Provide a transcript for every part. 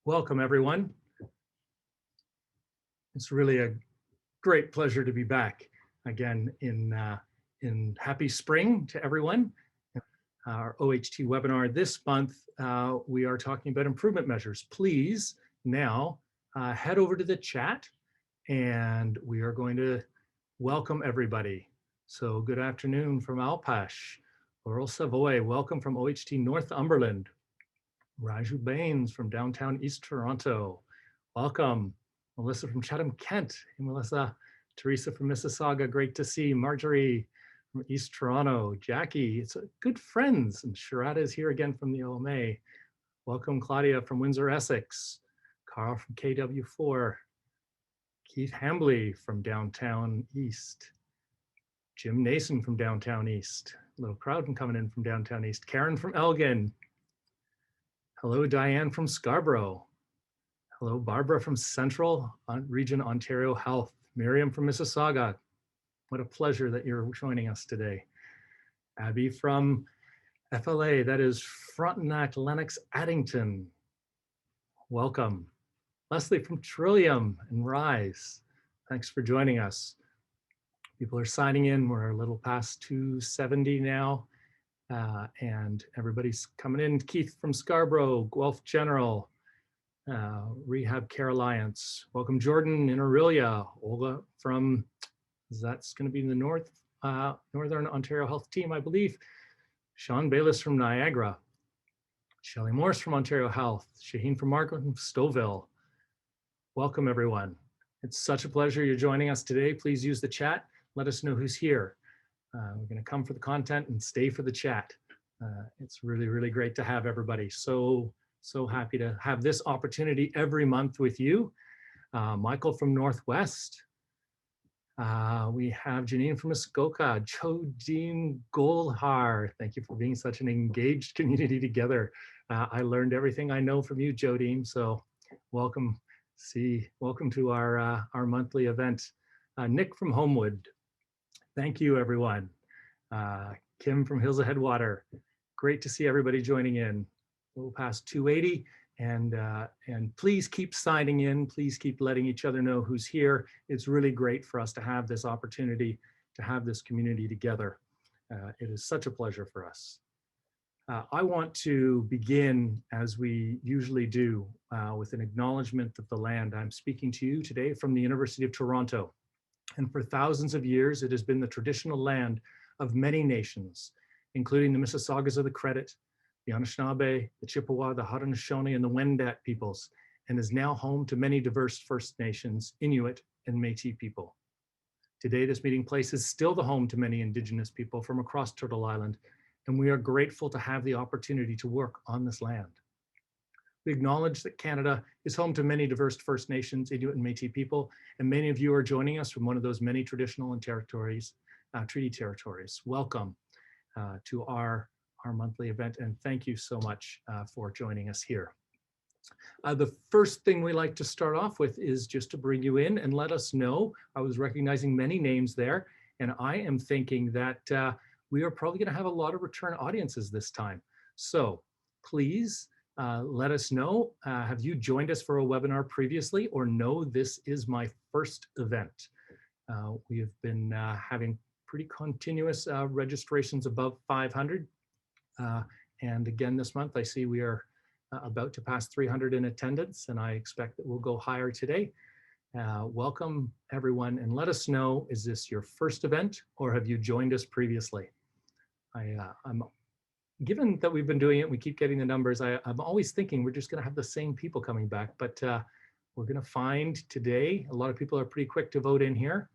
Welcome, everyone. It's really a great pleasure to be back again in happy spring to everyone. Our OHT webinar this month, we are talking about improvement measures. Please now head over to the chat and we are going to welcome everybody. So good afternoon from Alpash, Laurel Savoy, welcome from OHT Northumberland. Raju Baines from downtown East Toronto, welcome. Melissa from Chatham, Kent. Hey, Melissa. Teresa from Mississauga, great to see. Marjorie from East Toronto. Jackie, it's good friends. And Sharada is here again from the OMA. Welcome, Claudia from Windsor, Essex. Carl from KW4. Keith Hambley from downtown East. Jim Nason from downtown East. A little crowd coming in from downtown East. Karen from Elgin. Hello, Diane from Scarborough. Hello, Barbara from Central Region Ontario Health. Miriam from Mississauga. What a pleasure that you're joining us today. Abby from FLA, that is Frontenac, Lennox, Addington. Welcome. Leslie from Trillium and Rise. Thanks for joining us. People are signing in. We're a little past 270 now. And everybody's coming in. Keith from Scarborough, Guelph General, Rehab Care Alliance. Welcome, Jordan in Aurelia. Olga from, that's going to be the Northern Ontario Health Team, I believe. Sean Bayless from Niagara. Shelley Morse from Ontario Health. Shaheen from Margaret from Stouffville. Welcome, everyone. It's such a pleasure you're joining us today. Please use the chat. Let us know who's here. We're going to come for the content and stay for the chat. It's really, really great to have everybody. So happy to have this opportunity every month with you. Michael from Northwest. We have Janine from Muskoka. Jodine Golhar. Thank you for being such an engaged community together. I learned everything I know from you, Jodine. So welcome. Welcome to our monthly event. Nick from Homewood. Thank you, everyone. Kim from Hills of Headwater. Great to see everybody joining in. A little past 280, and please keep signing in. Please keep letting each other know who's here. It's really great for us to have this opportunity to have this community together. It is such a pleasure for us. I want to begin, as we usually do, with an acknowledgement of the land. I'm speaking to you today from the University of Toronto. And for thousands of years, it has been the traditional land of many nations, including the Mississaugas of the Credit, the Anishinaabe, the Chippewa, the Haudenosaunee, and the Wendat peoples, and is now home to many diverse First Nations, Inuit, and Métis people. Today, this meeting place is still the home to many Indigenous people from across Turtle Island, and we are grateful to have the opportunity to work on this land. We acknowledge that Canada is home to many diverse First Nations, Inuit, and Métis people, and many of you are joining us from one of those many traditional and treaty territories. Welcome to our monthly event, and thank you so much for joining us here. The first thing we like to start off with is just to bring you in and let us know. I was recognizing many names there, and I am thinking that we are probably going to have a lot of return audiences this time. So please, let us know, have you joined us for a webinar previously, or no, this is my first event. We have been having pretty continuous registrations above 500. And again, this month, I see we are about to pass 300 in attendance, and I expect that we'll go higher today. Welcome, everyone, and let us know, is this your first event, or have you joined us previously? Given that we've been doing it, we keep getting the numbers, I'm always thinking we're just going to have the same people coming back, but we're going to find today, a lot of people are pretty quick to vote in here.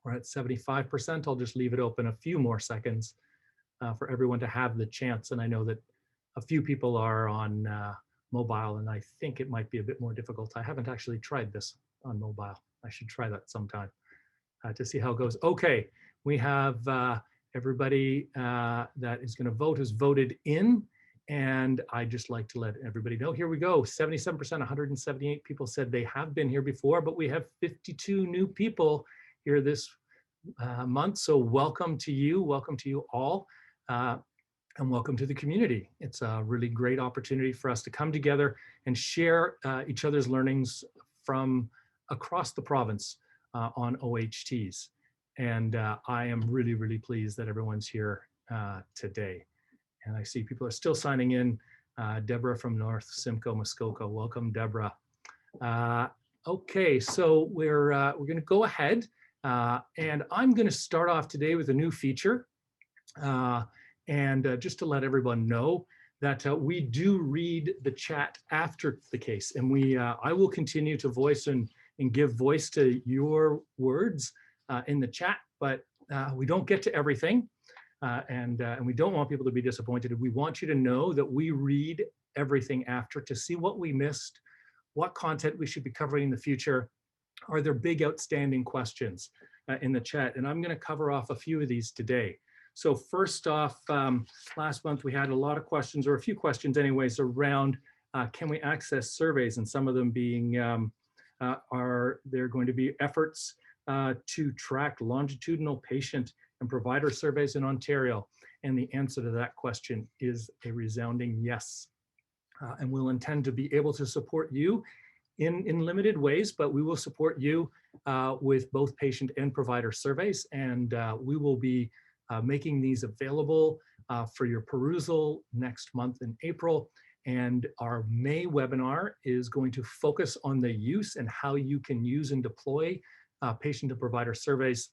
We're at 75%. I'll just leave it open a few more seconds for everyone to have the chance. And I know that a few people are on mobile, and I think it might be a bit more difficult. I haven't actually tried this on mobile. I should try that sometime to see how it goes. Okay, we have everybody that is going to vote has voted in, and I'd just like to let everybody know. Here we go. 77%, 178 people said they have been here before, but we have 52 new people here this month. So welcome to you all. and welcome to the community. It's a really great opportunity for us to come together and share each other's learnings from across the province on OHTs. And I am really, really pleased that everyone's here today. And I see people are still signing in. Deborah from North Simcoe, Muskoka. Welcome, Deborah. Okay, so we're going to go ahead and I'm going to start off today with a new feature. Just to let everyone know that we do read the chat after the case, and I will continue to voice and give voice to your words in the chat, but we don't get to everything, and we don't want people to be disappointed. We want you to know that we read everything after to see what we missed, what content we should be covering in the future. Are there big outstanding questions in the chat? And I'm going to cover off a few of these today. So first off, last month we had a lot of questions, or a few questions anyways, around can we access surveys, and some of them being, are there going to be efforts to track longitudinal patient and provider surveys in Ontario? And the answer to that question is a resounding yes. And we'll intend to be able to support you in limited ways, but we will support you with both patient and provider surveys, and we will be making these available for your perusal next month in April. And our May webinar is going to focus on the use and how you can use and deploy patient and provider surveys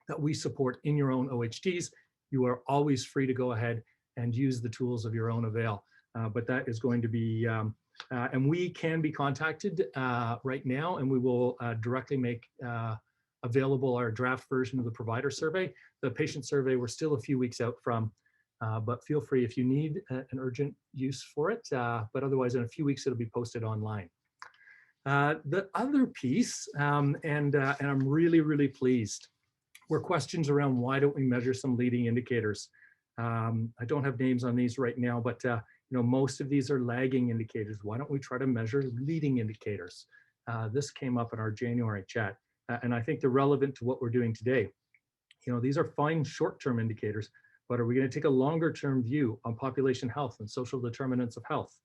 that we support in your own OHTs. You are always free to go ahead and use the tools of your own avail. But that is going to be, and we can be contacted right now, and we will directly make available our draft version of the provider survey. The patient survey, we're still a few weeks out from, but feel free if you need an urgent use for it, but otherwise in a few weeks it'll be posted online. The other piece, and I'm really, really pleased, were questions around why don't we measure some leading indicators. I don't have names on these right now, but you know, most of these are lagging indicators. Why don't we try to measure leading indicators? This came up in our January chat. And I think they're relevant to what we're doing today. You know, these are fine short-term indicators, but are we going to take a longer-term view on population health and social determinants of health?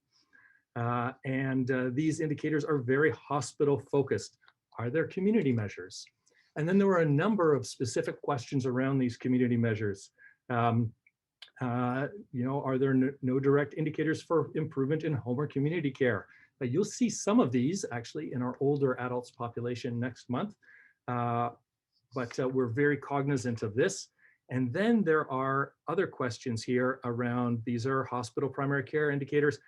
These indicators are very hospital-focused. Are there community measures? And then there were a number of specific questions around these community measures. You know, are there no direct indicators for improvement in home or community care? You'll see some of these actually in our older adults population next month. But we're very cognizant of this. And then there are other questions here around, these are hospital primary care indicators.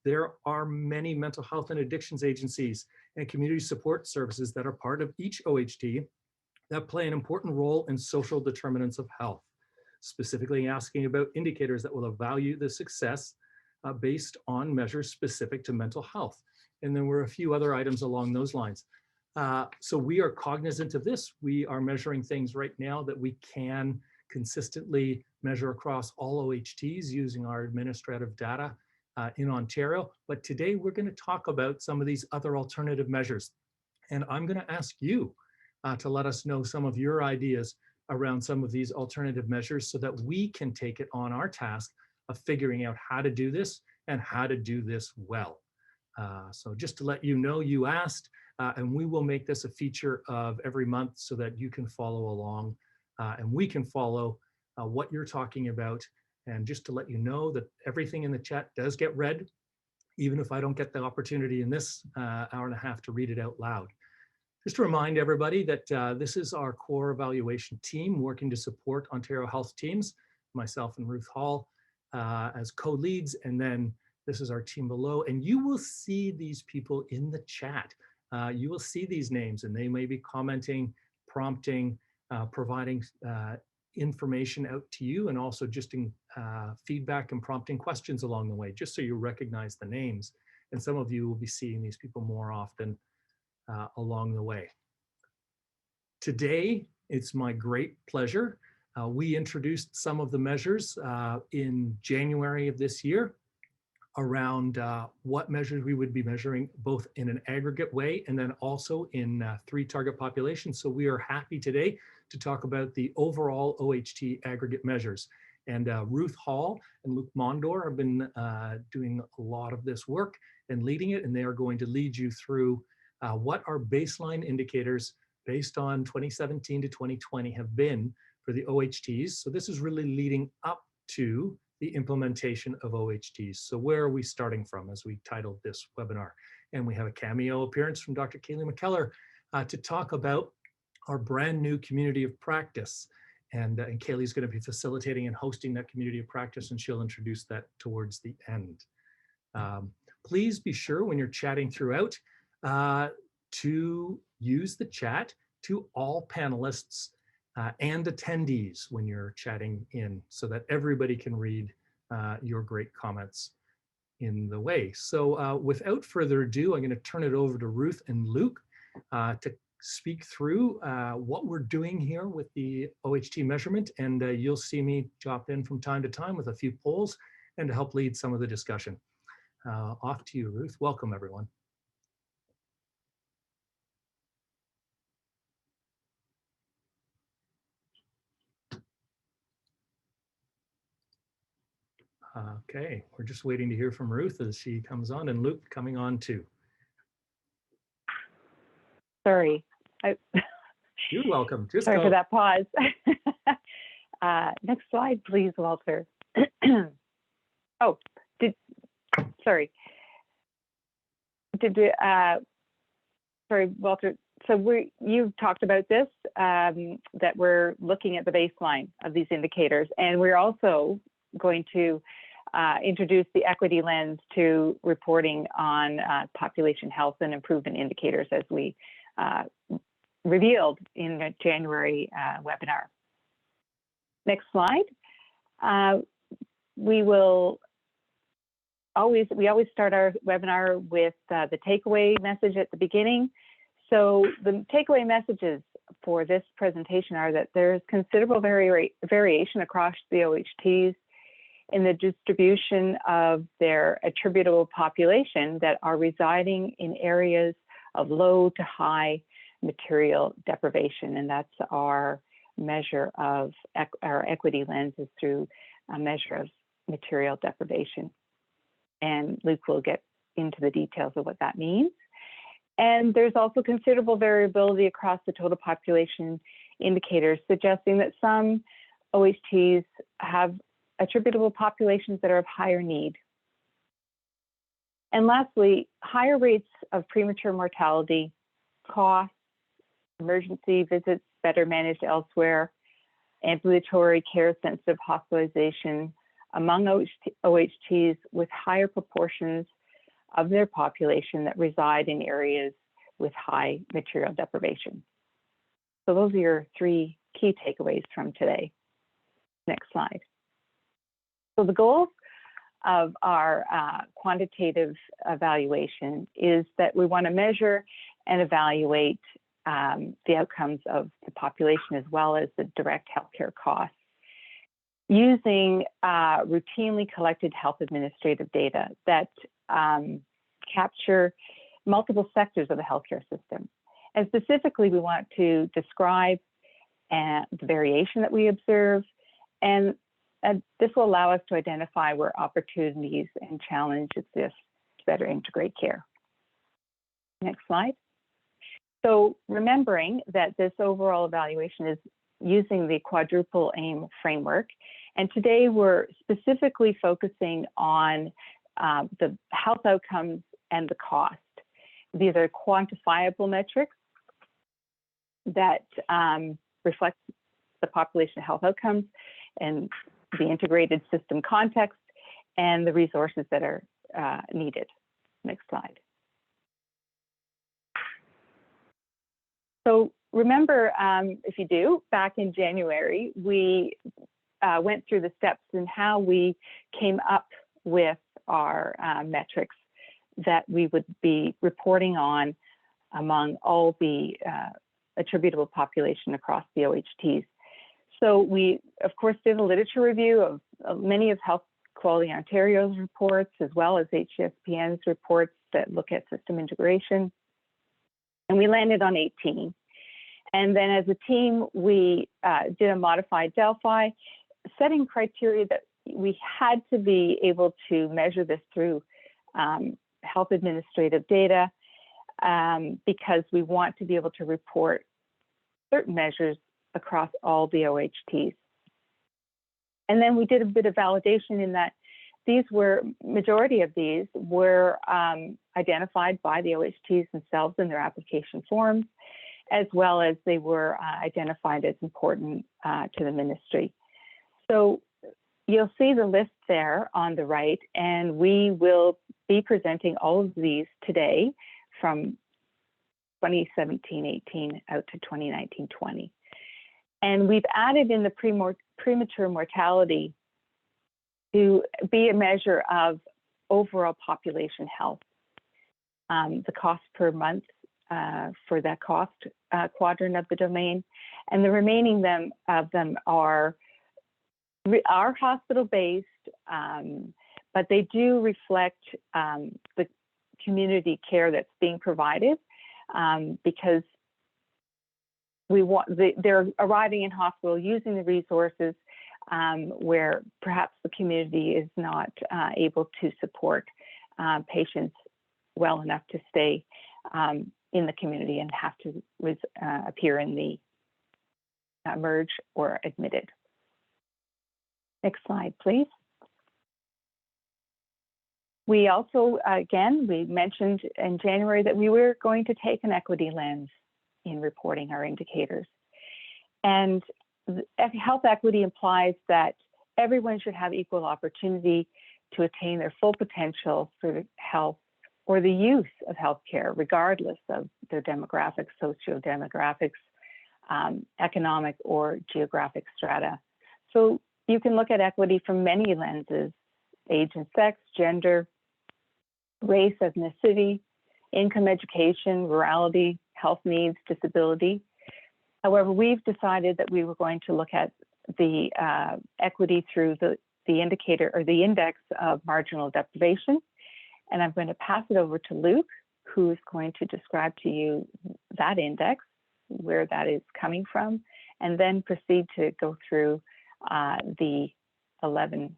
There are many mental health and addictions agencies and community support services that are part of each OHT that play an important role in social determinants of health, specifically asking about indicators that will evaluate the success based on measures specific to mental health. And then were a few other items along those lines. So we are cognizant of this. We are measuring things right now that we can consistently measure across all OHTs using our administrative data in Ontario. But today we're going to talk about some of these other alternative measures. And I'm going to ask you to let us know some of your ideas around some of these alternative measures so that we can take it on our task of figuring out how to do this and how to do this well. So just to let you know, you asked, and we will make this a feature of every month so that you can follow along and we can follow what you're talking about. And just to let you know that everything in the chat does get read, even if I don't get the opportunity in this hour and a half to read it out loud. Just to remind everybody that this is our core evaluation team working to support Ontario Health teams, myself and Ruth Hall as co-leads, and then this is our team below. And you will see these people in the chat. You will see these names and they may be commenting, prompting, providing information out to you, and also just in feedback and prompting questions along the way, just so you recognize the names. And some of you will be seeing these people more often along the way. Today, it's my great pleasure. We introduced some of the measures in January of this year around what measures we would be measuring both in an aggregate way and then also in 3 target populations. So we are happy today to talk about the overall OHT aggregate measures. And Ruth Hall and Luke Mondor have been doing a lot of this work and leading it, and they are going to lead you through what our baseline indicators based on 2017 to 2020 have been for the OHTs. So this is really leading up to the implementation of OHTs. So where are we starting from as we titled this webinar? And we have a cameo appearance from Dr. Kaylee McKellar to talk about our brand new community of practice. And Kaylee's going to be facilitating and hosting that community of practice, and she'll introduce that towards the end. Please be sure when you're chatting throughout to use the chat to all panelists and attendees when you're chatting in, so that everybody can read your great comments in the way. So without further ado, I'm going to turn it over to Ruth and Luke to speak through what we're doing here with the OHT measurement, and you'll see me drop in from time to time with a few polls and to help lead some of the discussion. Off to you, Ruth. Welcome, everyone. Okay, we're just waiting to hear from Ruth as she comes on, and Luke coming on too. Sorry. You're welcome. Just sorry go. for that pause. Next slide, please, Walter. Oh, sorry, Walter. So you've talked about this, that we're looking at the baseline of these indicators, and we're also going to introduce the equity lens to reporting on population health and improvement indicators, as we revealed in the January webinar. Next slide. We always start our webinar with the takeaway message at the beginning. So the takeaway messages for this presentation are that there's considerable variation across the OHTs in the distribution of their attributable population that are residing in areas of low to high material deprivation. And that's our measure of our equity lenses through a measure of material deprivation. And Luke will get into the details of what that means. And there's also considerable variability across the total population indicators, suggesting that some OHTs have attributable populations that are of higher need. And lastly, higher rates of premature mortality, costs, emergency visits better managed elsewhere, ambulatory care sensitive hospitalization among OHTs with higher proportions of their population that reside in areas with high material deprivation. So those are your three key takeaways from today. Next slide. So the goals of our quantitative evaluation is that we want to measure and evaluate the outcomes of the population as well as the direct healthcare costs using routinely collected health administrative data that capture multiple sectors of the healthcare system. And specifically, we want to describe the variation that we observe, and this will allow us to identify where opportunities and challenges exist to better integrate care. Next slide. So remembering that this overall evaluation is using the Quadruple Aim Framework, and today we're specifically focusing on the health outcomes and the cost. These are quantifiable metrics that reflect the population health outcomes and the integrated system context and the resources that are needed. Next slide. So remember, if you do, back in January, we went through the steps in how we came up with our metrics that we would be reporting on among all the attributable population across the OHTs. So we, of course, did a literature review of many of Health Quality Ontario's reports, as well as HSPN's reports that look at system integration. And we landed on 18. And then as a team, we did a modified Delphi setting criteria that we had to be able to measure this through health administrative data because we want to be able to report certain measures across all the OHTs. And then we did a bit of validation in that majority of these were identified by the OHTs themselves in their application forms, as well as they were identified as important to the ministry. So you'll see the list there on the right, and we will be presenting all of these today from 2017-18 out to 2019-20. And we've added in the premature mortality to be a measure of overall population health. The cost per month for that cost quadrant of the domain, and the remaining of them are hospital-based, but they do reflect the community care that's being provided because they're arriving in hospital using the resources where perhaps the community is not able to support patients well enough to stay in the community and have to appear in the emerge or admitted. Next slide, please. We also, again, we mentioned in January that we were going to take an equity lens in reporting our indicators. And health equity implies that everyone should have equal opportunity to attain their full potential for health or the use of healthcare, regardless of their demographics, socio-demographics, economic or geographic strata. So you can look at equity from many lenses: age and sex, gender, race, ethnicity, income, education, rurality, health needs, disability. However, we've decided that we were going to look at the equity through the indicator or the index of marginal deprivation. And I'm going to pass it over to Luke, who is going to describe to you that index, where that is coming from, and then proceed to go through the 11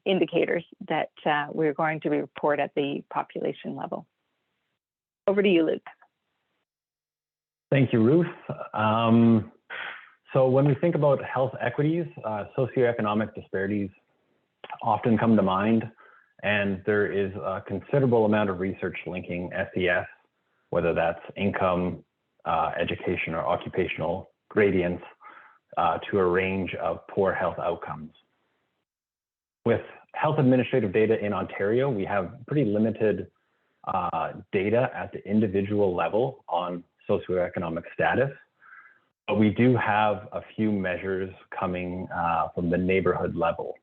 indicators that we're going to report at the population level. Over to you, Luke. Thank you, Ruth. So when we think about health equities, socioeconomic disparities often come to mind, and there is a considerable amount of research linking SES, whether that's income, education, or occupational gradients, to a range of poor health outcomes. With health administrative data in Ontario, we have pretty limited data at the individual level on socioeconomic status, but we do have a few measures coming from the neighborhood level.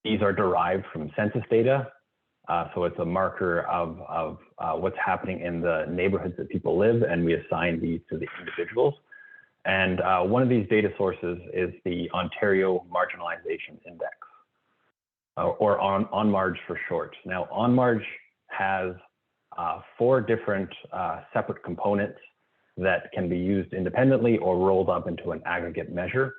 These are derived from census data, so it's a marker of what's happening in the neighborhoods that people live, and we assign these to the individuals. And one of these data sources is the Ontario Marginalization Index, or ONMARG for short. Now, ONMARG has 4 different separate components that can be used independently or rolled up into an aggregate measure.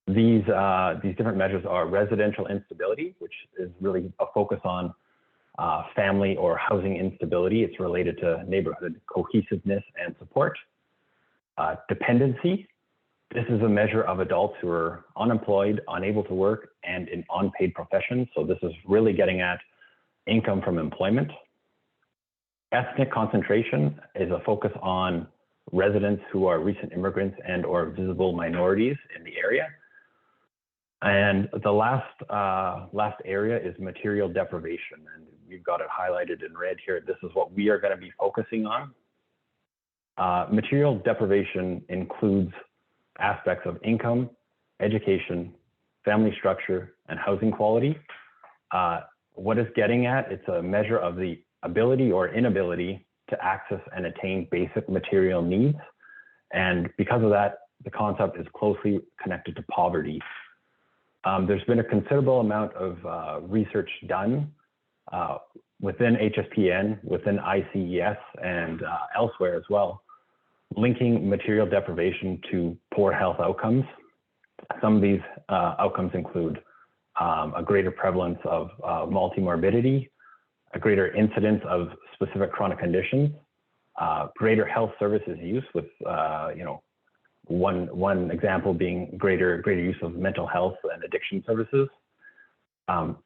These different measures are residential instability, which is really a focus on family or housing instability. It's related to neighborhood cohesiveness and support. Dependency. This is a measure of adults who are unemployed, unable to work, and in unpaid professions. So this is really getting at income from employment. Ethnic concentration is a focus on residents who are recent immigrants and or visible minorities in the area. And the last area is material deprivation, and we've got it highlighted in red here. This is what we are going to be focusing on. Material deprivation includes aspects of income, education, family structure, and housing quality. What it's getting at, it's a measure of the ability or inability to access and attain basic material needs. And because of that, the concept is closely connected to poverty. There's been a considerable amount of research done within HSPN, within ICES, and elsewhere as well, linking material deprivation to poor health outcomes. Some of these outcomes include a greater prevalence of multimorbidity, a greater incidence of specific chronic conditions, greater health services use with, one example being greater use of mental health and addiction services,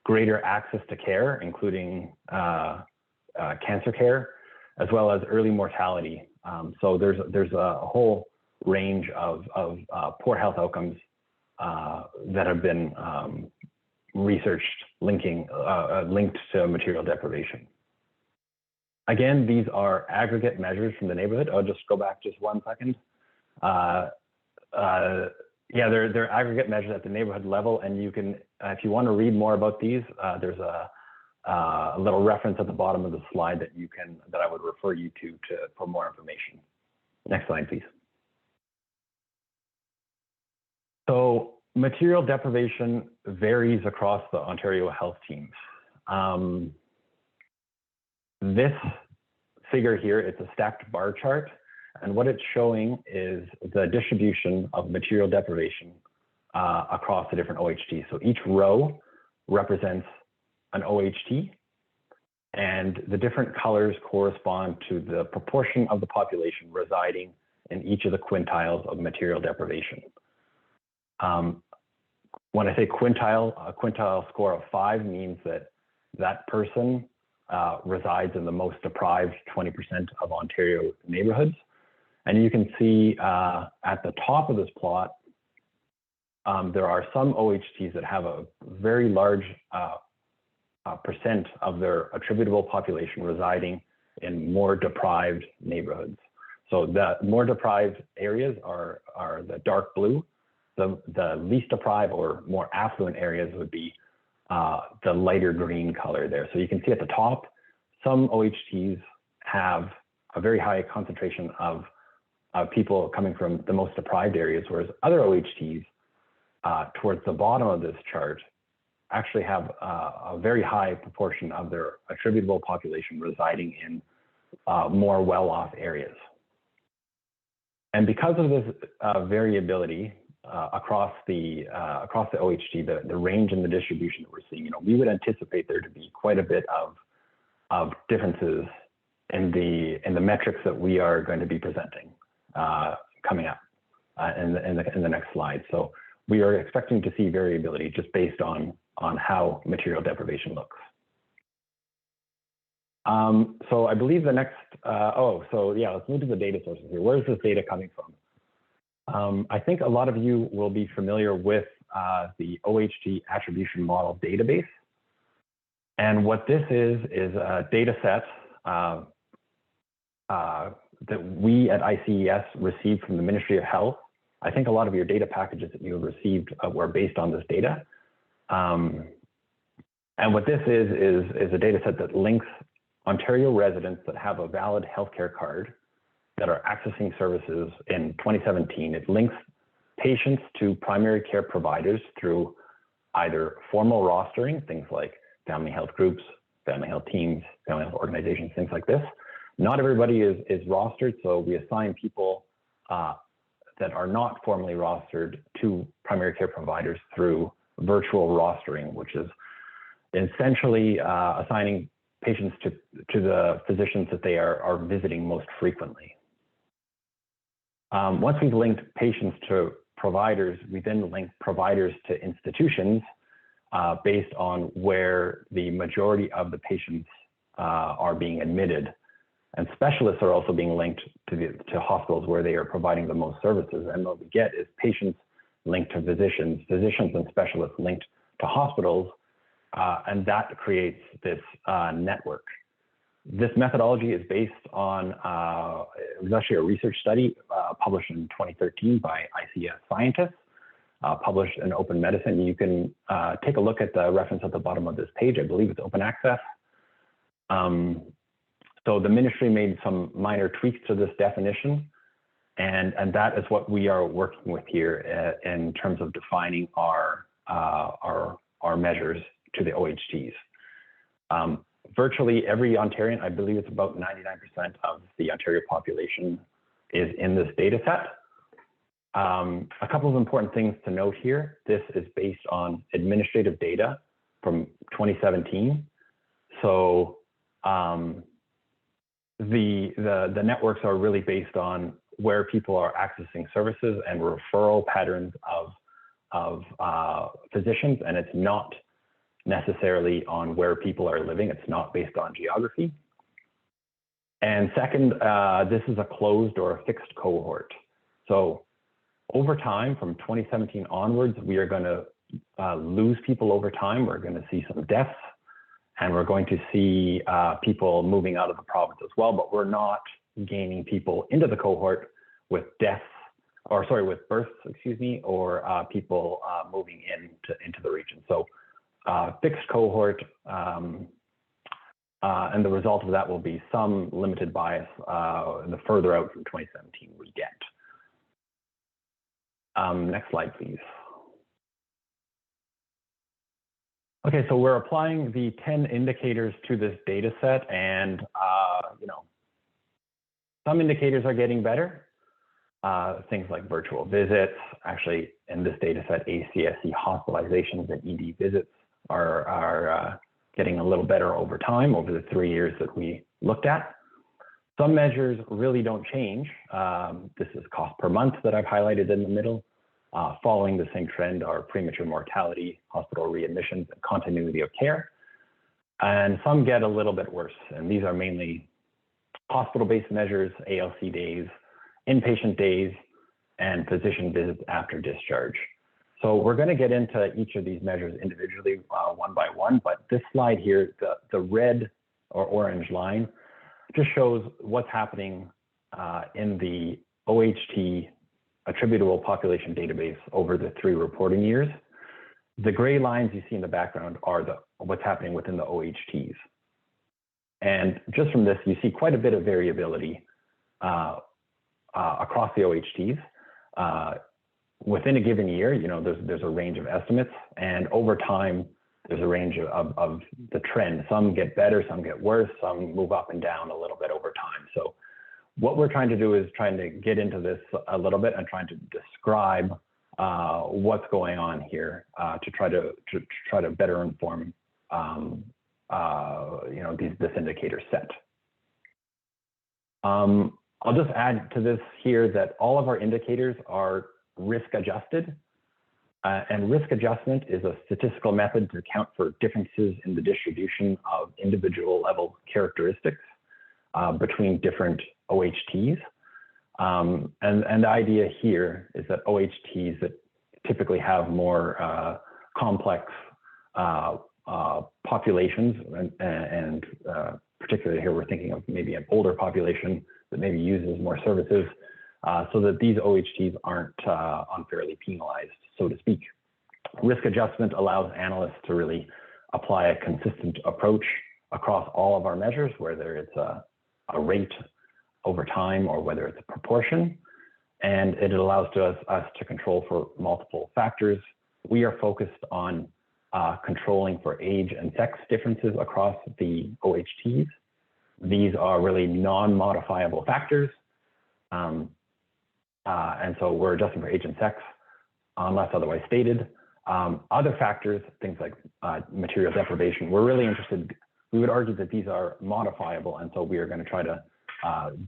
greater access to care, including cancer care, as well as early mortality. So there's a whole range of poor health outcomes that have been researched linked to material deprivation. Again, these are aggregate measures from the neighborhood. I'll just go back just 1 second. Yeah, they're aggregate measures at the neighborhood level, and you can, if you want to read more about these, there's a little reference at the bottom of the slide that I would refer you to for more information. Next slide, please. So material deprivation varies across the Ontario health teams. This figure here, it's a stacked bar chart, and what it's showing is the distribution of material deprivation across the different OHTs. So each row represents an OHT, and the different colors correspond to the proportion of the population residing in each of the quintiles of material deprivation. When I say quintile, a quintile score of 5 means that that person resides in the most deprived 20% of Ontario neighborhoods. And you can see at the top of this plot, there are some OHTs that have a very large percent of their attributable population residing in more deprived neighborhoods. So the more deprived areas are the dark blue. The least deprived or more affluent areas would be the lighter green color there. So you can see at the top, some OHTs have a very high concentration of people coming from the most deprived areas, whereas other OHTs towards the bottom of this chart actually have a very high proportion of their attributable population residing in more well-off areas. And because of this variability across the OHT, the range and the distribution that we're seeing, we would anticipate there to be quite a bit of differences in the metrics that we are going to be presenting coming up in the next slide. So we are expecting to see variability just based on how material deprivation looks. So I believe the next, let's move to the data sources here. Where is this data coming from? I think a lot of you will be familiar with the OHT attribution model database. And what this is a data set that we at ICES received from the Ministry of Health. I think a lot of your data packages that you have received were based on this data. And what this is a data set that links Ontario residents that have a valid healthcare card that are accessing services in 2017. It links patients to primary care providers through either formal rostering, things like family health groups, family health teams, family health organizations, things like this. Not everybody is rostered, so we assign people that are not formally rostered to primary care providers through virtual rostering, which is essentially assigning patients to the physicians that they are visiting most frequently. Once we've linked patients to providers, we then link providers to institutions based on where the majority of the patients are being admitted. And specialists are also being linked to hospitals where they are providing the most services. And what we get is patients linked to physicians, physicians and specialists linked to hospitals, and that creates this network. This methodology is based on, it was actually a research study published in 2013 by ICES scientists, published in Open Medicine. You can take a look at the reference at the bottom of this page. I believe it's open access. So the ministry made some minor tweaks to this definition, and that is what we are working with here in terms of defining our measures to the OHTs. Virtually every Ontarian, I believe it's about 99% of the Ontario population, is in this data set. A couple of important things to note here. This is based on administrative data from 2017. So the networks are really based on where people are accessing services and referral patterns of physicians, and it's not necessarily on where people are living. It's not based on geography. And second, this is a closed or a fixed cohort. So over time, from 2017 onwards, we are going to lose people over time. We're going to see some deaths, and we're going to see people moving out of the province as well, but we're not gaining people into the cohort with deaths, or sorry, with births, excuse me, or people moving into the region. So fixed cohort, and the result of that will be some limited bias the further out from 2017 we get. Next slide, please. Okay, so we're applying the 10 indicators to this data set, and you know, some indicators are getting better. Things like virtual visits, actually in this data set, ACSC hospitalizations and ED visits are getting a little better over time, over the 3 years that we looked at. Some measures really don't change. This is cost per month that I've highlighted in the middle. Following the same trend are premature mortality, hospital readmissions, and continuity of care. And some get a little bit worse. And these are mainly hospital-based measures, ALC days, inpatient days, and physician visits after discharge. So we're going to get into each of these measures individually one by one, but this slide here, the red or orange line, just shows what's happening in the OHT attributable population database over the 3 reporting years. The gray lines you see in the background are what's happening within the OHTs. And just from this, you see quite a bit of variability across the OHTs. Within a given year, you know, there's a range of estimates, and over time, there's a range of the trend. Some get better, some get worse, some move up and down a little bit over time. So what we're trying to do is trying to get into this a little bit and trying to describe what's going on here to try to better inform you know, this indicator set. I'll just add to this here that all of our indicators are risk adjusted, and risk adjustment is a statistical method to account for differences in the distribution of individual level characteristics between different OHTs. And the idea here is that OHTs that typically have more complex populations, and particularly here we're thinking of maybe an older population that maybe uses more services, so that these OHTs aren't unfairly penalized, so to speak. Risk adjustment allows analysts to really apply a consistent approach across all of our measures, whether it's a rate over time or whether it's a proportion, and it allows us to control for multiple factors. We are focused on controlling for age and sex differences across the OHTs. These are really non-modifiable factors. And so we're adjusting for age and sex unless otherwise stated. Other factors, things like material deprivation, we're really interested. We would argue that these are modifiable, and so we are going to try to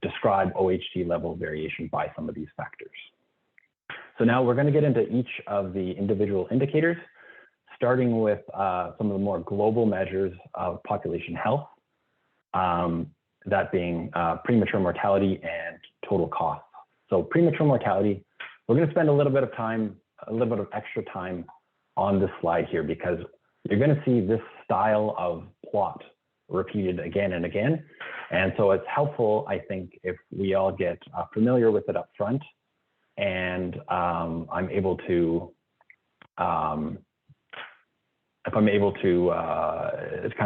describe OHT level variation by some of these factors. So now we're going to get into each of the individual indicators, starting with some of the more global measures of population health, that being premature mortality and total costs. So premature mortality, we're going to spend a little bit of time, a little bit of extra time on this slide here, because you're going to see this style of plot repeated again and again. And so it's helpful, I think, if we all get familiar with it up front, and I'm able to, kind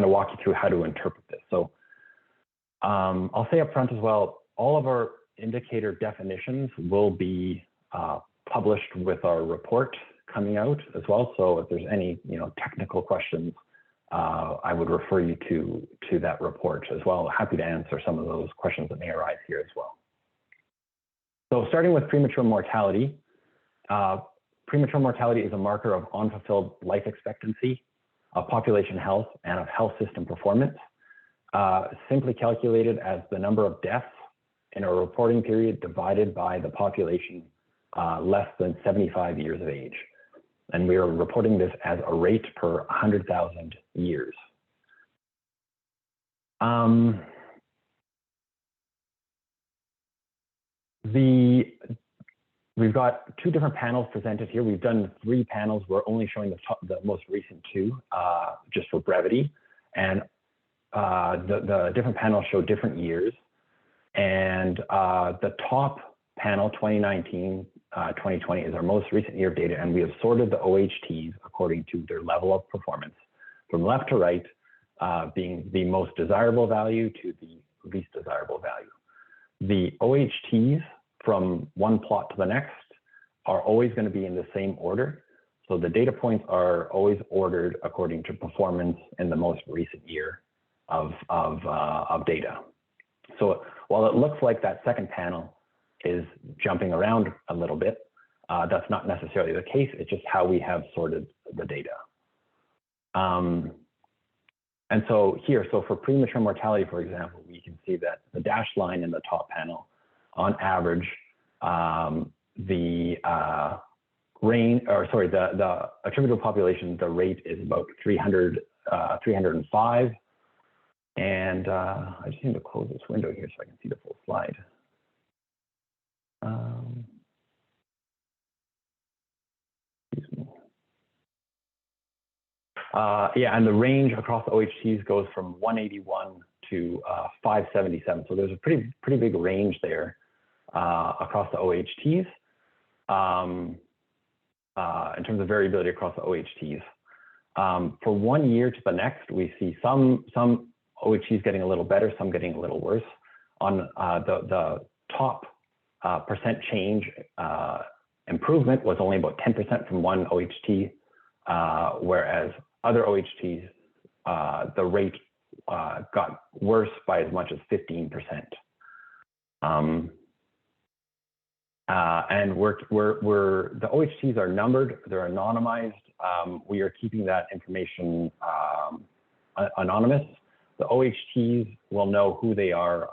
of walk you through how to interpret this. So I'll say up front as well, all of our indicator definitions will be published with our report coming out as well. So if there's any technical questions, I would refer you to that report as well. Happy to answer some of those questions that may arise here as well. So starting with premature mortality, premature mortality is a marker of unfulfilled life expectancy, of population health, and of health system performance, simply calculated as the number of deaths in a reporting period divided by the population less than 75 years of age. And we are reporting this as a rate per 100,000 years. We've got two different panels presented here. We've done 3 panels. We're only showing the most recent 2, just for brevity. And the different panels show different years. And the top panel, 2019, 2020, is our most recent year of data. And we have sorted the OHTs according to their level of performance from left to right, being the most desirable value to the least desirable value. The OHTs from one plot to the next are always going to be in the same order. So the data points are always ordered according to performance in the most recent year of data. So while it looks like that second panel is jumping around a little bit, that's not necessarily the case. It's just how we have sorted the data. And so here, so for premature mortality, for example, we can see that the dashed line in the top panel, on average, the attributable population, the rate is about 305. And I just need to close this window here so I can see the full slide. Excuse me. Yeah, and the range across the OHTs goes from 181 to 577. So there's a pretty big range there across the OHTs in terms of variability across the OHTs. For 1 year to the next, we see some OHTs getting a little better, some getting a little worse. On the top percent change improvement was only about 10% from one OHT, whereas other OHTs, the rate got worse by as much as 15%. And the OHTs are numbered, they're anonymized. We are keeping that information anonymous. The OHTs will know who they are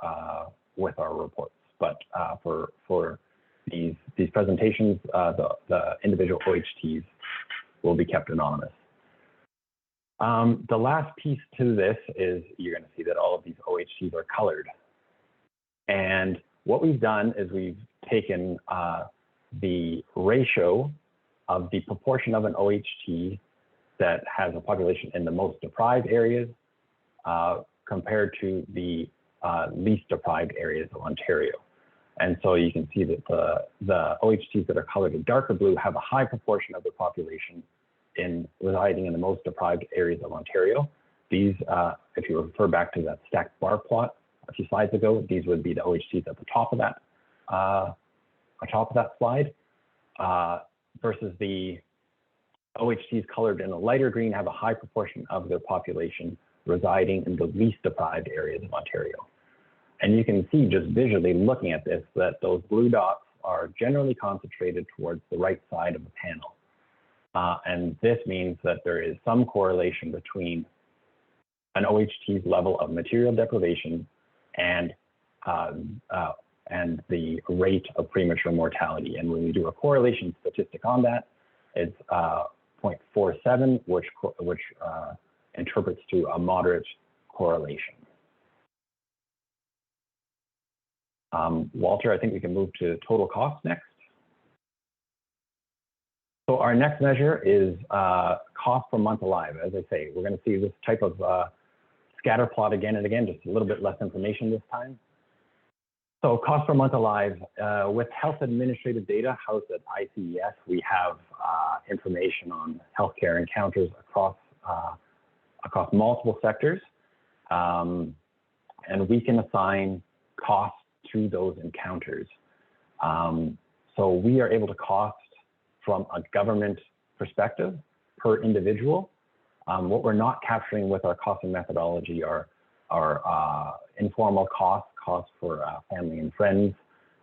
with our reports, but for these presentations, the individual OHTs will be kept anonymous. The last piece to this is you're going to see that all of these OHTs are colored. And what we've done is we've taken the ratio of the proportion of an OHT that has a population in the most deprived areas compared to the least deprived areas of Ontario. And so you can see that the OHTs that are colored in darker blue have a high proportion of the population residing in the most deprived areas of Ontario. These, if you refer back to that stacked bar plot a few slides ago, these would be the OHTs at the top of that slide, versus the OHTs colored in a lighter green have a high proportion of their population residing in the least deprived areas of Ontario. And you can see just visually looking at this that those blue dots are generally concentrated towards the right side of the panel. And this means that there is some correlation between an OHT's level of material deprivation and the rate of premature mortality. And when we do a correlation statistic on that, it's 0.47, which interprets to a moderate correlation. Walter, I think we can move to total cost next. So our next measure is cost per month alive. As I say, we're going to see this type of scatter plot again and again, just a little bit less information this time. So cost per month alive, with health administrative data housed at ICES, we have information on healthcare encounters across multiple sectors, and we can assign costs to those encounters. So we are able to cost from a government perspective per individual. What we're not capturing with our costing methodology are informal costs for family and friends,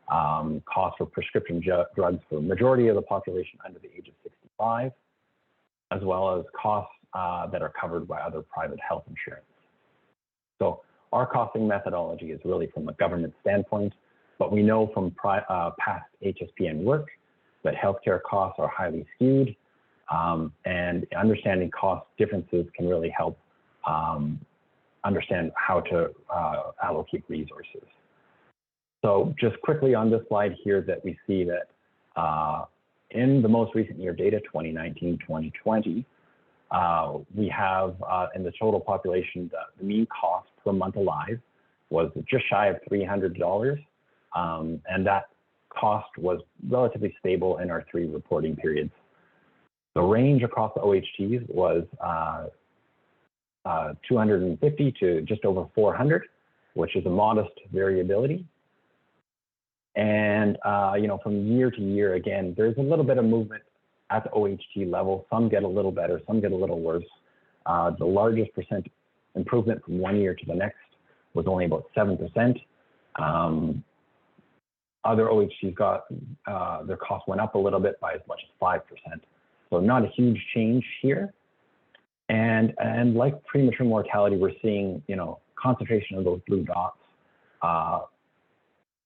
costs for prescription drugs for the majority of the population under the age of 65, as well as costs that are covered by other private health insurance. So our costing methodology is really from a government standpoint, but we know from past HSPN work that healthcare costs are highly skewed, and understanding cost differences can really help understand how to allocate resources. So just quickly on this slide here that we see that in the most recent year data, 2019-2020, we have in the total population, the mean cost per month alive was just shy of $300. And that cost was relatively stable in our 3 reporting periods. The range across the OHTs was 250 to just over 400, which is a modest variability. And you know, from year to year, again, there's a little bit of movement at the OHT level. Some get a little better, some get a little worse. The largest percent improvement from one year to the next was only about 7%. Other OHTs got, their costs went up a little bit by as much as 5%. So not a huge change here. And like premature mortality, we're seeing, you know, concentration of those blue dots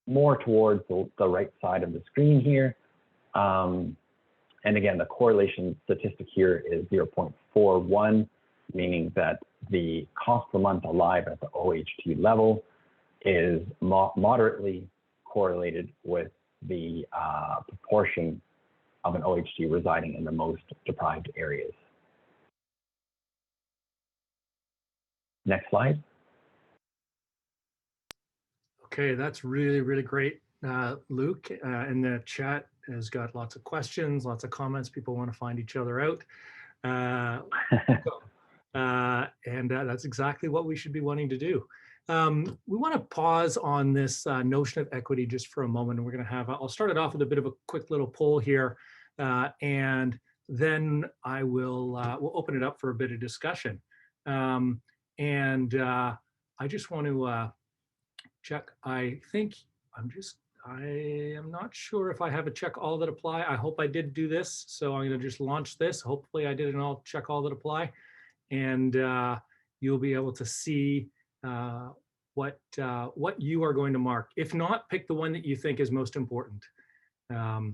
more towards the right side of the screen here. And again, the correlation statistic here is 0.41, meaning that the cost per month alive at the OHT level is moderately correlated with the proportion of an OHT residing in the most deprived areas. Next slide. Okay, that's really, really great. Luke in the chat has got lots of questions, lots of comments. People want to find each other out. And that's exactly what we should be wanting to do. We want to pause on this notion of equity just for a moment. And we're going to have, I'll start it off with a bit of a quick little poll here. And then I will we'll open it up for a bit of discussion. I just want to check. I think I am not sure if I have a check all that apply. I hope I did do this. So I'm going to just launch this. Hopefully I did an all check all that apply. And you'll be able to see what you are going to mark. If not, pick the one that you think is most important. I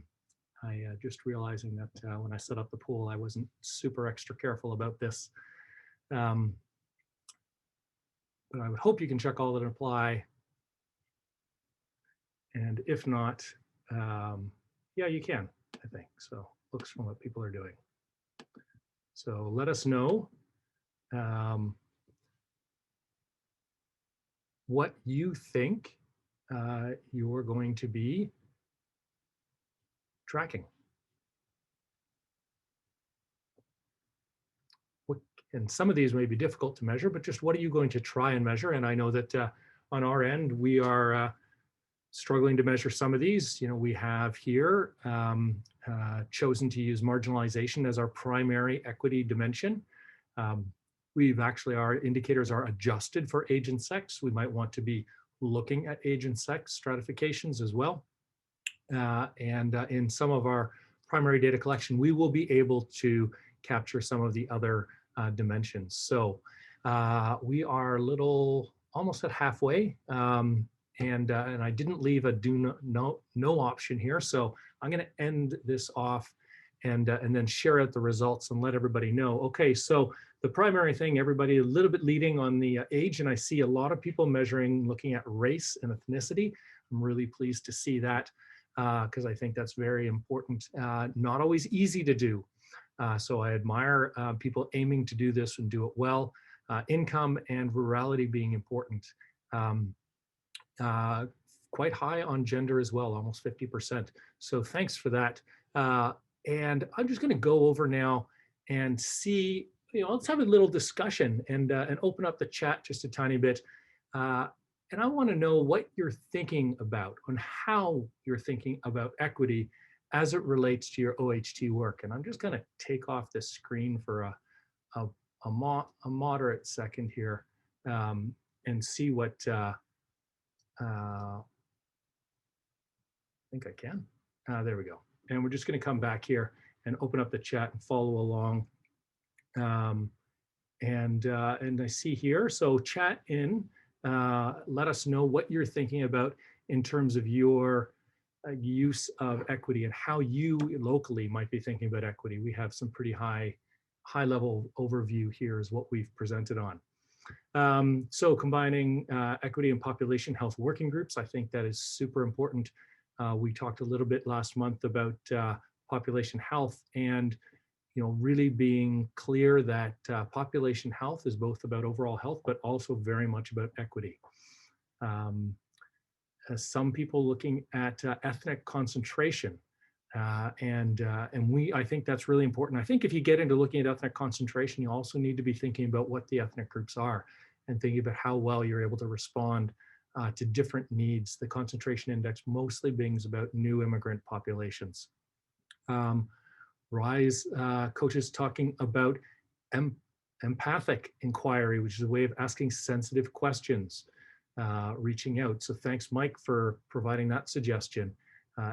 just realizing that when I set up the pool, I wasn't super extra careful about this. But I would hope you can check all that apply. And if not, yeah, you can, I think. So looks from what people are doing. So let us know what you think you're going to be tracking. And some of these may be difficult to measure, but just what are you going to try and measure? And I know that on our end, we are struggling to measure some of these. You know, we have here chosen to use marginalization as our primary equity dimension. We've actually, our indicators are adjusted for age and sex. We might want to be looking at age and sex stratifications as well. In some of our primary data collection, we will be able to capture some of the other dimensions. So we are almost at halfway. And I didn't leave a no option here. So I'm going to end this off and then share out the results and let everybody know. Okay, so the primary thing, everybody a little bit leading on the age, and I see a lot of people measuring, looking at race and ethnicity. I'm really pleased to see that because I think that's very important. Not always easy to do. So I admire people aiming to do this and do it well. Income and rurality being important. Quite high on gender as well, almost 50%. So thanks for that. And I'm just going to go over now and see, you know, let's have a little discussion and open up the chat just a tiny bit. And I want to know what you're thinking about and how you're thinking about equity as it relates to your OHT work. And I'm just going to take off this screen for a moderate second here and see what think I can. There we go. And we're just going to come back here and open up the chat and follow along. And I see here, so chat in, let us know what you're thinking about in terms of your use of equity and how you locally might be thinking about equity. We have some pretty high level overview here is what we've presented on. So combining equity and population health working groups, I think that is super important. We talked a little bit last month about population health and really being clear that population health is both about overall health, but also very much about equity. Some people looking at ethnic concentration, and I think that's really important. I think if you get into looking at ethnic concentration, you also need to be thinking about what the ethnic groups are and thinking about how well you're able to respond to different needs. The concentration index mostly being about new immigrant populations. RISE coaches talking about empathic inquiry, which is a way of asking sensitive questions, reaching out. So thanks, Mike, for providing that suggestion.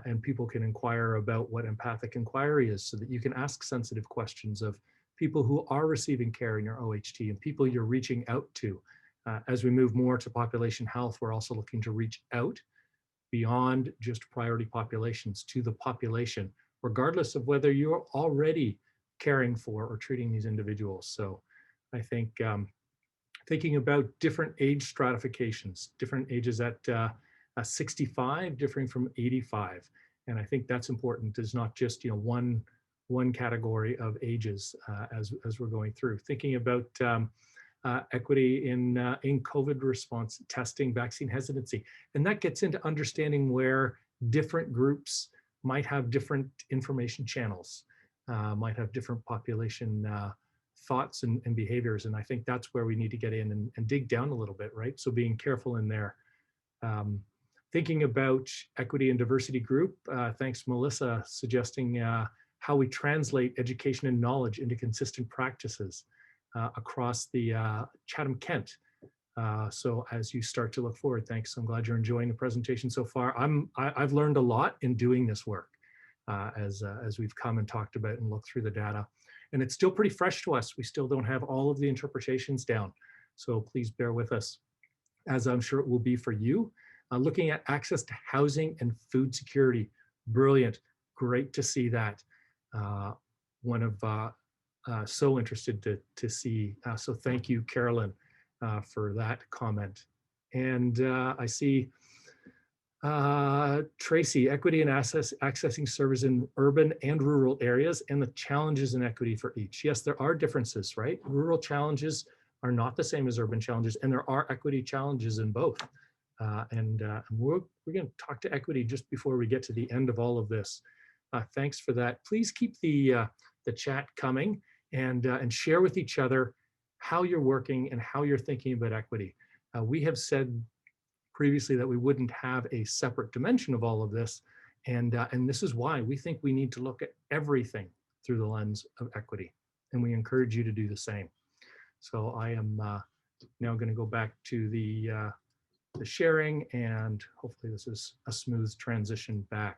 And people can inquire about what empathic inquiry is so that you can ask sensitive questions of people who are receiving care in your OHT and people you're reaching out to. As we move more to population health, we're also looking to reach out beyond just priority populations to the population, regardless of whether you're already caring for or treating these individuals. So I think thinking about different age stratifications, different ages at 65 differing from 85. And I think that's important. Is not just one category of ages as we're going through. Thinking about equity in COVID response, testing, vaccine hesitancy. And that gets into understanding where different groups might have different information channels, might have different population thoughts and behaviors. And I think that's where we need to get in and dig down a little bit, right? So being careful in there. Thinking about equity and diversity group, thanks Melissa, suggesting how we translate education and knowledge into consistent practices across the Chatham-Kent. So as you start to look forward, thanks. I'm glad you're enjoying the presentation so far. I've learned a lot in doing this work as we've come and talked about and looked through the data. And it's still pretty fresh to us. We still don't have all of the interpretations down. So please bear with us, as I'm sure it will be for you. Looking at access to housing and food security, brilliant, great to see that. One of so interested to see. So thank you, Carolyn, for that comment. And I see Tracy, equity and accessing service in urban and rural areas and the challenges in equity for each. Yes, there are differences, right? Rural challenges are not the same as urban challenges, and there are equity challenges in both. And we're going to talk to equity just before we get to the end of all of this. Thanks for that. Please keep the chat coming and share with each other how you're working and how you're thinking about equity. We have said previously that we wouldn't have a separate dimension of all of this, and this is why we think we need to look at everything through the lens of equity, and we encourage you to do the same. So I am now going to go back to the sharing, and hopefully this is a smooth transition back.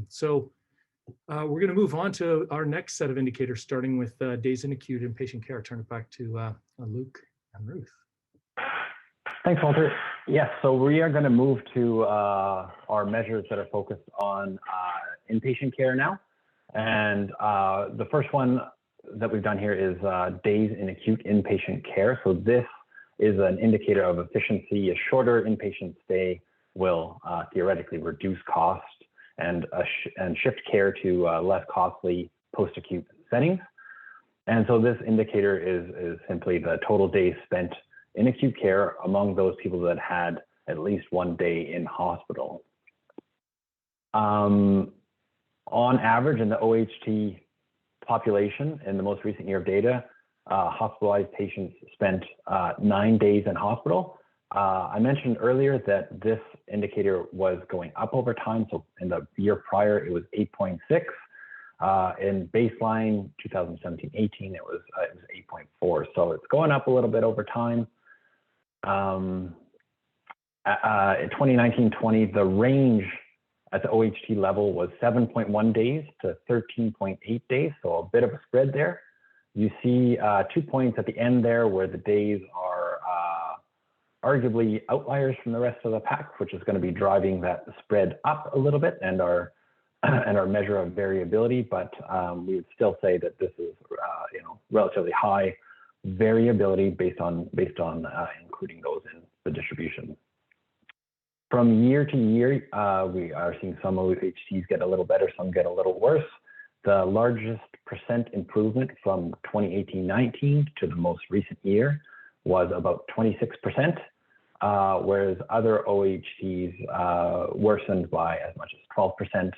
So we're going to move on to our next set of indicators, starting with days in acute inpatient care. Turn it back to Luke and Ruth. Thanks, Walter. Yes, so we are going to move to our measures that are focused on inpatient care now. And the first one that we've done here is days in acute inpatient care. So this is an indicator of efficiency. A shorter inpatient stay will theoretically reduce cost and shift care to less costly post-acute settings. And so this indicator is simply the total days spent in acute care among those people that had at least one day in hospital. On average, in the OHT population, in the most recent year of data, hospitalized patients spent 9 days in hospital. I mentioned earlier that this indicator was going up over time. So in the year prior, it was 8.6. In baseline 2017-18, it was 8.4. So it's going up a little bit over time. In 2019-20, the range at the OHT level was 7.1 days to 13.8 days, so a bit of a spread there. You see 2 points at the end there where the days are arguably outliers from the rest of the pack, which is going to be driving that spread up a little bit and our measure of variability. But we would still say that this is relatively high variability based on including those in the distribution. From year to year, we are seeing some OHTs get a little better, some get a little worse. The largest percent improvement from 2018-19 to the most recent year was about 26%, whereas other OHTs worsened by as much as 12%.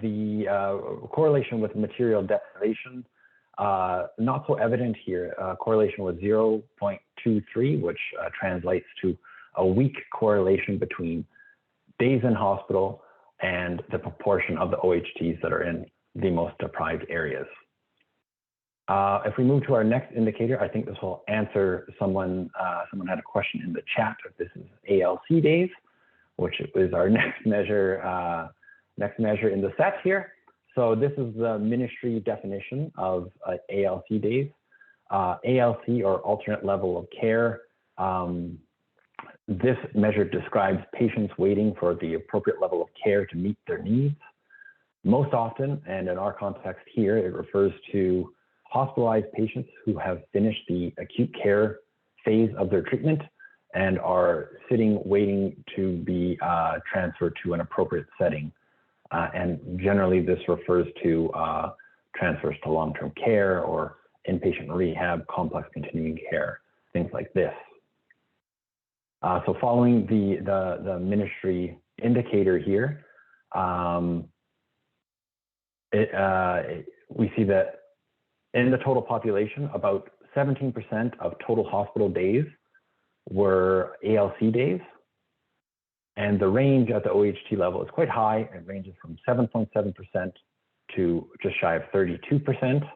The correlation with material deprivation, not so evident here. Correlation was 0.23, which translates to a weak correlation between days in hospital and the proportion of the OHTs that are in the most deprived areas. If we move to our next indicator, I think this will answer someone had a question in the chat if this is ALC days, which is our next measure in the set here. So this is the ministry definition of ALC days. ALC, or alternate level of care, this measure describes patients waiting for the appropriate level of care to meet their needs. Most often, and in our context here, it refers to hospitalized patients who have finished the acute care phase of their treatment and are sitting waiting to be transferred to an appropriate setting. And generally this refers to transfers to long-term care or inpatient rehab, complex continuing care, things like this. So following the ministry indicator here, we see that in the total population, about 17% of total hospital days were ALC days. And the range at the OHT level is quite high. It ranges from 7.7% to just shy of 32%.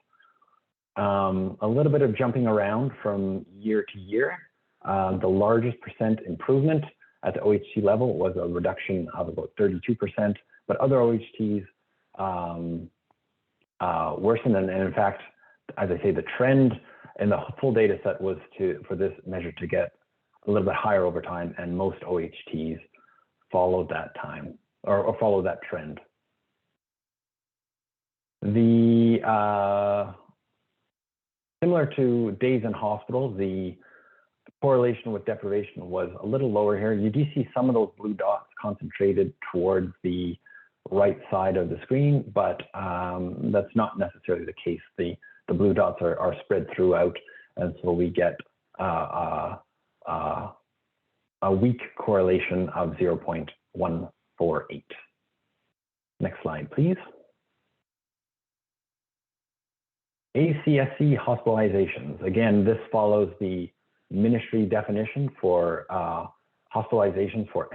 A little bit of jumping around from year to year. The largest percent improvement at the OHT level was a reduction of about 32%, but other OHTs worsened. And in fact, as I say, the trend in the full data set was for this measure to get a little bit higher over time, and most OHTs followed that time or follow that trend. Similar to days in hospital, the correlation with deprivation was a little lower here. You do see some of those blue dots concentrated towards the right side of the screen, but that's not necessarily the case. The blue dots are spread throughout, and so we get a weak correlation of 0.148. Next slide, please. ACSC hospitalizations. Again, this follows the ministry definition for hospitalizations for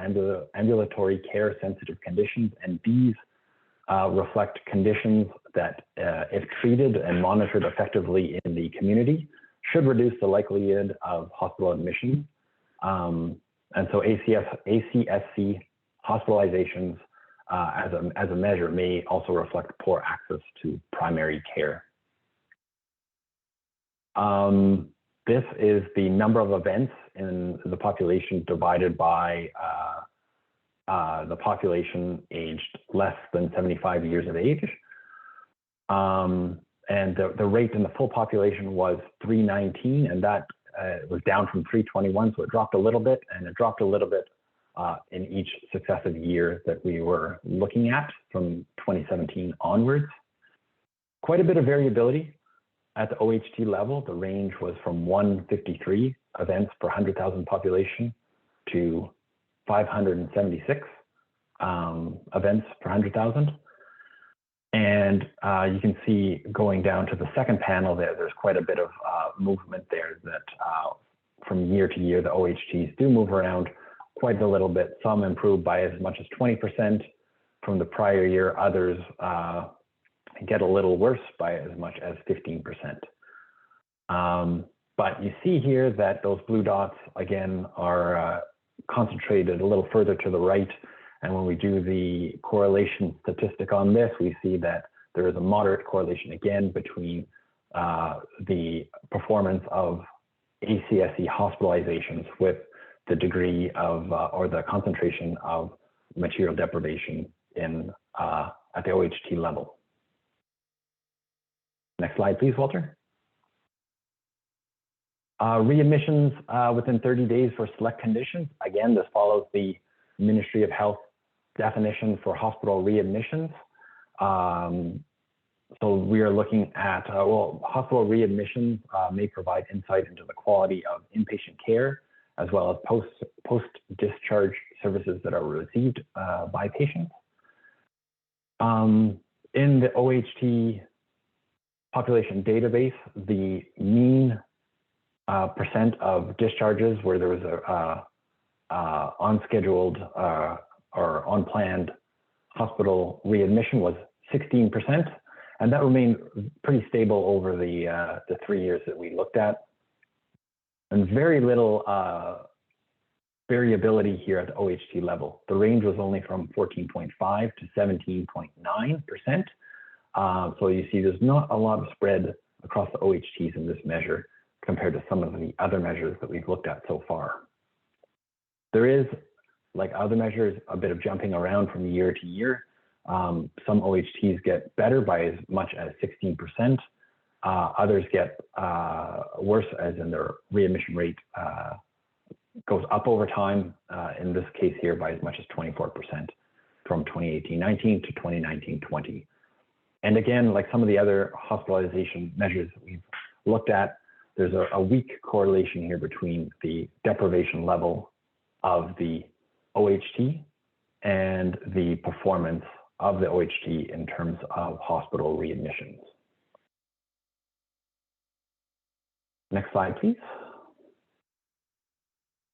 ambulatory care sensitive conditions, and these reflect conditions that, if treated and monitored effectively in the community, should reduce the likelihood of hospital admission. And so ACSC hospitalizations as a measure may also reflect poor access to primary care. This is the number of events in the population divided by the population aged less than 75 years of age. And the rate in the full population was 319, and that was down from 321, so it dropped a little bit, and it dropped a little bit in each successive year that we were looking at from 2017 onwards. Quite a bit of variability at the OHT level. The range was from 153 events per 100,000 population to 576 events per 100,000. And you can see going down to the second panel there's quite a bit of movement there that from year to year, the OHTs do move around quite a little bit. Some improve by as much as 20% from the prior year. Others get a little worse by as much as 15%. But you see here that those blue dots, again, are concentrated a little further to the right. And when we do the correlation statistic on this, we see that there is a moderate correlation again between the performance of ACSE hospitalizations with the degree of or the concentration of material deprivation in at the OHT level. Next slide, please, Walter. Readmissions within 30 days for select conditions. Again, this follows the Ministry of Health definition for hospital readmissions. So we are looking at, well, hospital readmissions may provide insight into the quality of inpatient care, as well as post-discharge services that are received by patients. In the OHT population database, the mean percent of discharges where there was a unscheduled or unplanned hospital readmission was 16%, and that remained pretty stable over the 3 years that we looked at. And very little variability here at the OHT level. The range was only from 14.5 to 17.9%. So you see there's not a lot of spread across the OHTs in this measure compared to some of the other measures that we've looked at so far. There is, like other measures, a bit of jumping around from year to year. Some OHTs get better by as much as 16%. Others get worse, as in their readmission rate goes up over time, in this case here by as much as 24% from 2018-19 to 2019-20. And again, like some of the other hospitalization measures that we've looked at, there's a weak correlation here between the deprivation level of the OHT and the performance of the OHT in terms of hospital readmissions. Next slide, please.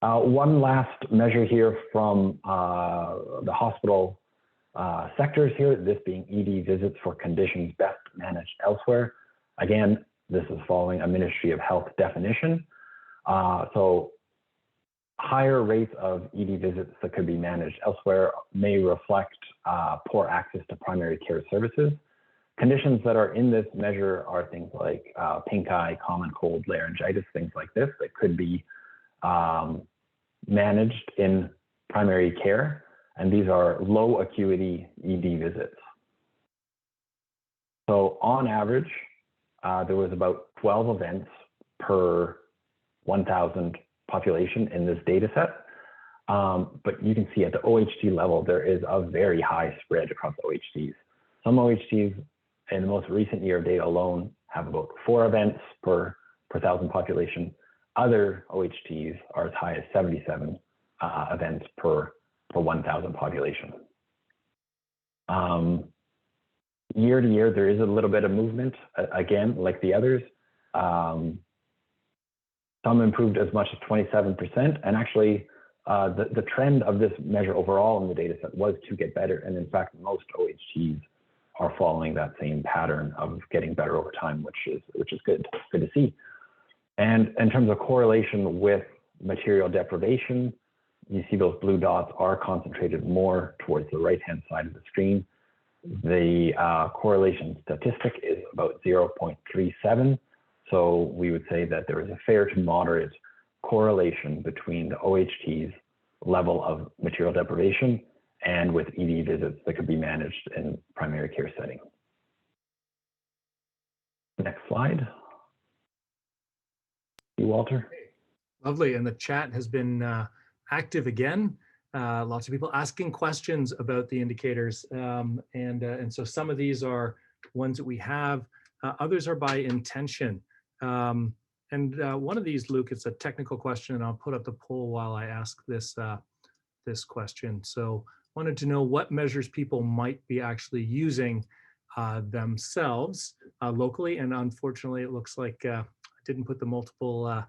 One last measure here from the hospital sectors here, this being ED visits for conditions best managed elsewhere. Again, this is following a Ministry of Health definition. So higher rates of ED visits that could be managed elsewhere may reflect poor access to primary care services. Conditions that are in this measure are things like pink eye, common cold, laryngitis, things like this that could be managed in primary care. And these are low acuity ED visits. So on average, there was about 12 events per 1,000 population in this data set. But you can see at the OHT level, there is a very high spread across OHTs. Some OHTs in the most recent year of data alone have about 4 events per 1,000 population. Other OHTs are as high as 77 events per 1,000 population. Year to year, there is a little bit of movement, again, like the others. Some improved as much as 27%, and actually the trend of this measure overall in the data set was to get better, and in fact, most OHTs are following that same pattern of getting better over time, which is good to see. And in terms of correlation with material deprivation, you see those blue dots are concentrated more towards the right-hand side of the screen. The correlation statistic is about 0.37. So we would say that there is a fair to moderate correlation between the OHT's level of material deprivation and with ED visits that could be managed in primary care setting. Next slide. You, Walter. Lovely, and the chat has been active again. Lots of people asking questions about the indicators, and so some of these are ones that we have. Others are by intention. And one of these, Luke, it's a technical question, and I'll put up the poll while I ask this this question. So wanted to know what measures people might be actually using themselves locally, and unfortunately, it looks like I didn't put the multiple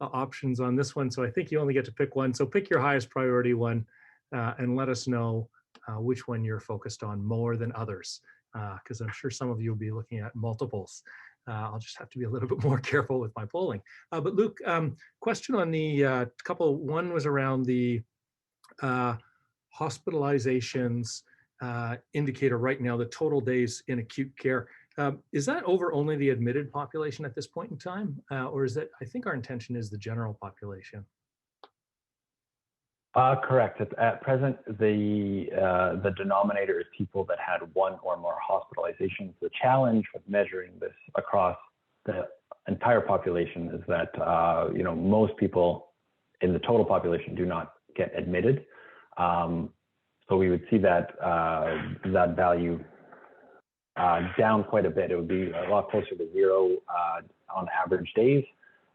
options on this one, so I think you only get to pick one. So pick your highest priority one and let us know which one you're focused on more than others, because I'm sure some of you will be looking at multiples. I'll just have to be a little bit more careful with my polling. But Luke, question on the couple, one was around the hospitalizations indicator right now, the total days in acute care. Is that over only the admitted population at this point in time? Or is that, I think our intention is the general population? Correct. At present, the denominator is people that had one or more hospitalizations. The challenge with measuring this across the entire population is that most people in the total population do not get admitted. So we would see that that value down quite a bit. It would be a lot closer to 0 on average days,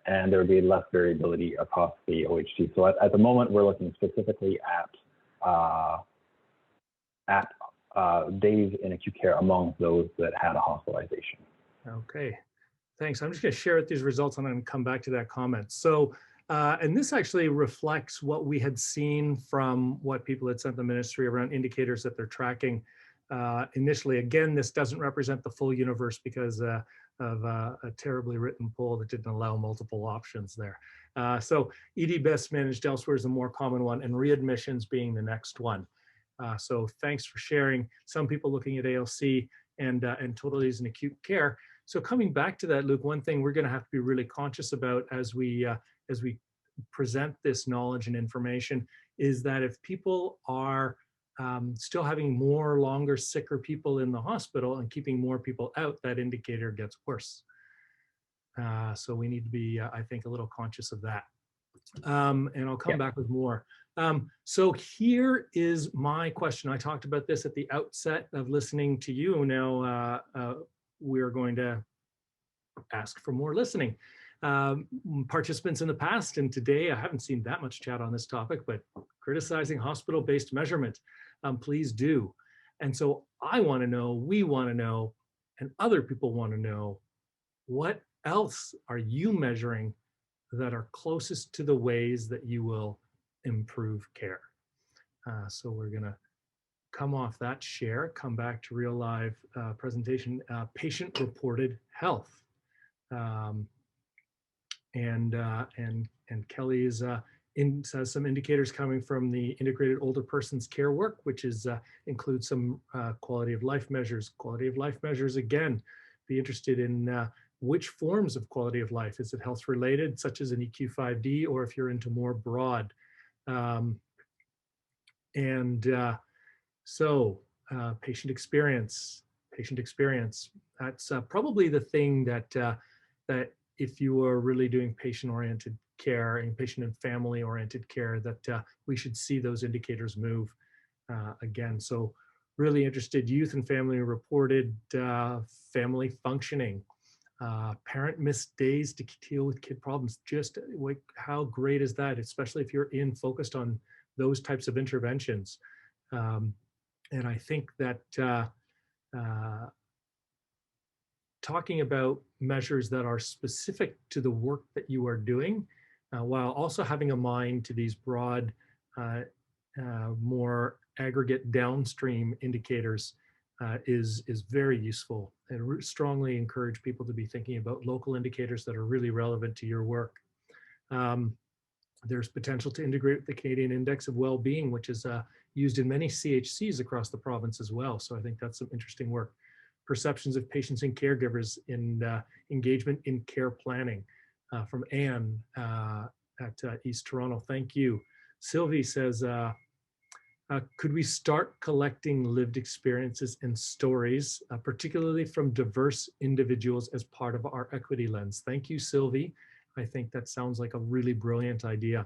and there would be less variability across the OHT. So at the moment, we're looking specifically at days in acute care among those that had a hospitalization. Okay, thanks. I'm just going to share these results and I'm going to come back to that comment. So, and this actually reflects what we had seen from what people had sent the ministry around indicators that they're tracking initially. Again, this doesn't represent the full universe because of a terribly written poll that didn't allow multiple options there. So ED best managed elsewhere is the more common one, and readmissions being the next one. So thanks for sharing. Some people looking at ALC and total days in acute care. So coming back to that, Luke, one thing we're going to have to be really conscious about as we present this knowledge and information is that if people are still having more longer, sicker people in the hospital and keeping more people out, that indicator gets worse. So we need to be, I think, a little conscious of that. And I'll come back with more. So here is my question. I talked about this at the outset of listening to you. Now we're going to ask for more listening. Participants in the past and today, I haven't seen that much chat on this topic, but criticizing hospital-based measurement, please do. And so I want to know, we want to know, and other people want to know, what else are you measuring that are closest to the ways that you will improve care? So we're going to come off that share, come back to real live presentation, patient-reported health. And Kelly is has some indicators coming from the integrated older persons care work, which is includes some quality of life measures. Quality of life measures, again, be interested in which forms of quality of life. Is it health related, such as an EQ5D, or if you're into more broad? So patient experience, that's probably the thing that if you are really doing patient-oriented care and patient and family-oriented care, that we should see those indicators move again. So really interested, youth and family reported family functioning, parent missed days to deal with kid problems. Just like, how great is that, especially if you're focused on those types of interventions. And I think that talking about measures that are specific to the work that you are doing, while also having a mind to these broad, more aggregate downstream indicators is very useful. And strongly encourage people to be thinking about local indicators that are really relevant to your work. There's potential to integrate with the Canadian Index of Wellbeing, which is used in many CHCs across the province as well. So I think that's some interesting work. Perceptions of patients and caregivers in engagement in care planning from Anne at East Toronto. Thank you. Sylvie says, could we start collecting lived experiences and stories, particularly from diverse individuals, as part of our equity lens? Thank you, Sylvie. I think that sounds like a really brilliant idea.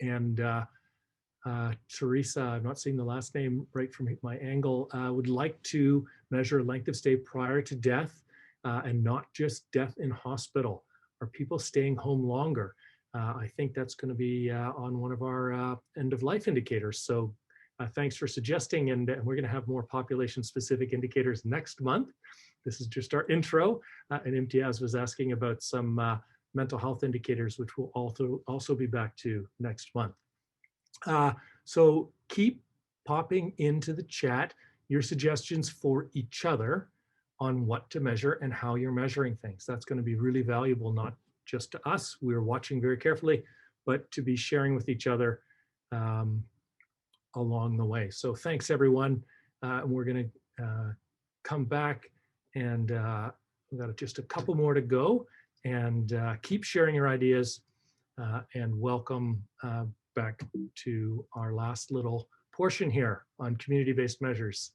And Teresa, I'm not seeing the last name right from my angle, would like to measure length of stay prior to death and not just death in hospital. Are people staying home longer? I think that's going to be on one of our end of life indicators. So thanks for suggesting, and we're going to have more population specific indicators next month. This is just our intro, and Imtiaz was asking about some mental health indicators, which we'll also be back to next month. So keep popping into the chat your suggestions for each other on what to measure and how you're measuring things. That's going to be really valuable, not just to us, we're watching very carefully, but to be sharing with each other along the way. So thanks everyone. We're going to come back, and we've got just a couple more to go, and keep sharing your ideas, and welcome back to our last little portion here on community-based measures.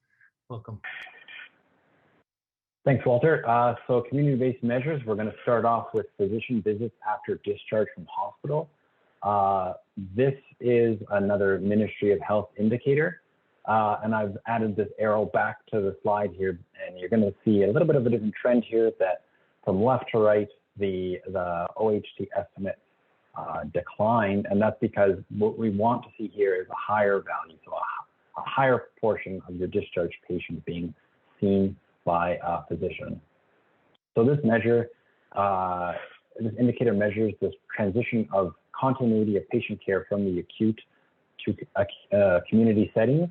Welcome. Thanks, Walter. So community-based measures, we're going to start off with physician visits after discharge from hospital. This is another Ministry of Health indicator, and I've added this arrow back to the slide here, and you're going to see a little bit of a different trend here, that from left to right, the OHT estimates decline, and that's because what we want to see here is a higher value, so a higher proportion of your discharged patients being seen by a physician. So this measure, this indicator measures this transition of continuity of patient care from the acute to community settings.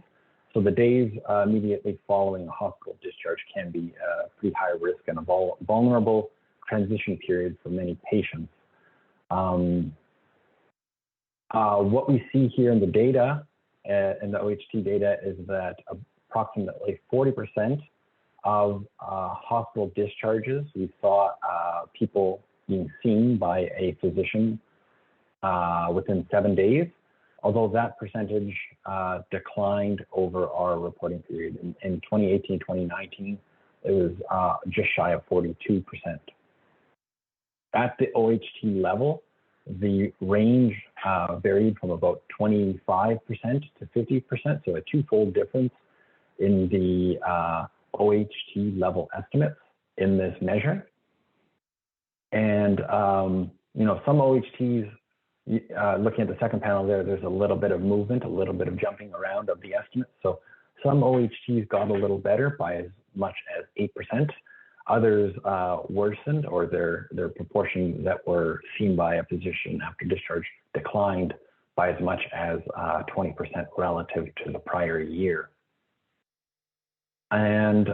So the days immediately following a hospital discharge can be a pretty high risk and a vulnerable transition period for many patients. What we see here in the data, in the OHT data, is that approximately 40% of hospital discharges, we saw people being seen by a physician within 7 days, although that percentage declined over our reporting period. In 2018, 2019, it was just shy of 42%. At the OHT level, the range varied from about 25% to 50%, so a twofold difference in the OHT level estimates in this measure. And, you know, some OHTs, looking at the second panel there's a little bit of movement, a little bit of jumping around of the estimates. So some OHTs got a little better by as much as 8%. Others worsened, or their proportion that were seen by a physician after discharge declined by as much as 20% relative to the prior year. And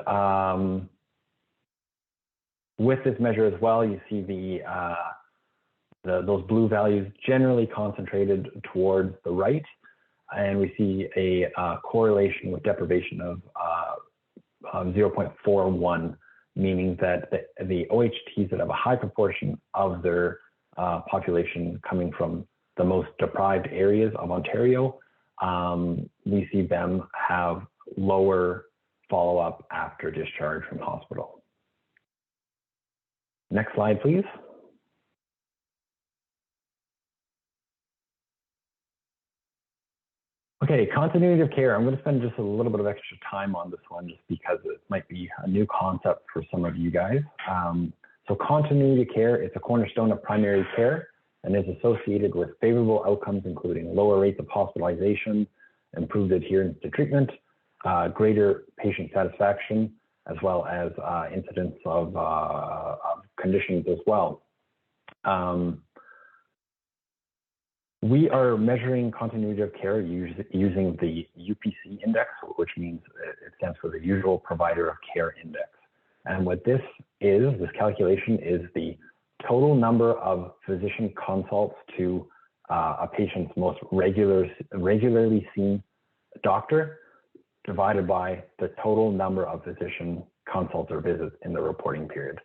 with this measure as well, you see those blue values generally concentrated towards the right, and we see a correlation with deprivation of 0.41, meaning that the OHTs that have a high proportion of their population coming from the most deprived areas of Ontario, we see them have lower follow-up after discharge from hospital. Next slide, please. Okay, continuity of care. I'm going to spend just a little bit of extra time on this one just because it might be a new concept for some of you guys. So continuity of care, it's a cornerstone of primary care and is associated with favorable outcomes, including lower rates of hospitalization, improved adherence to treatment, greater patient satisfaction, as well as incidence of conditions as well. We are measuring continuity of care using the UPC index, which means it stands for the Usual Provider of Care Index. And what this is, this calculation is the total number of physician consults to a patient's most regularly seen doctor divided by the total number of physician consults or visits in the reporting period.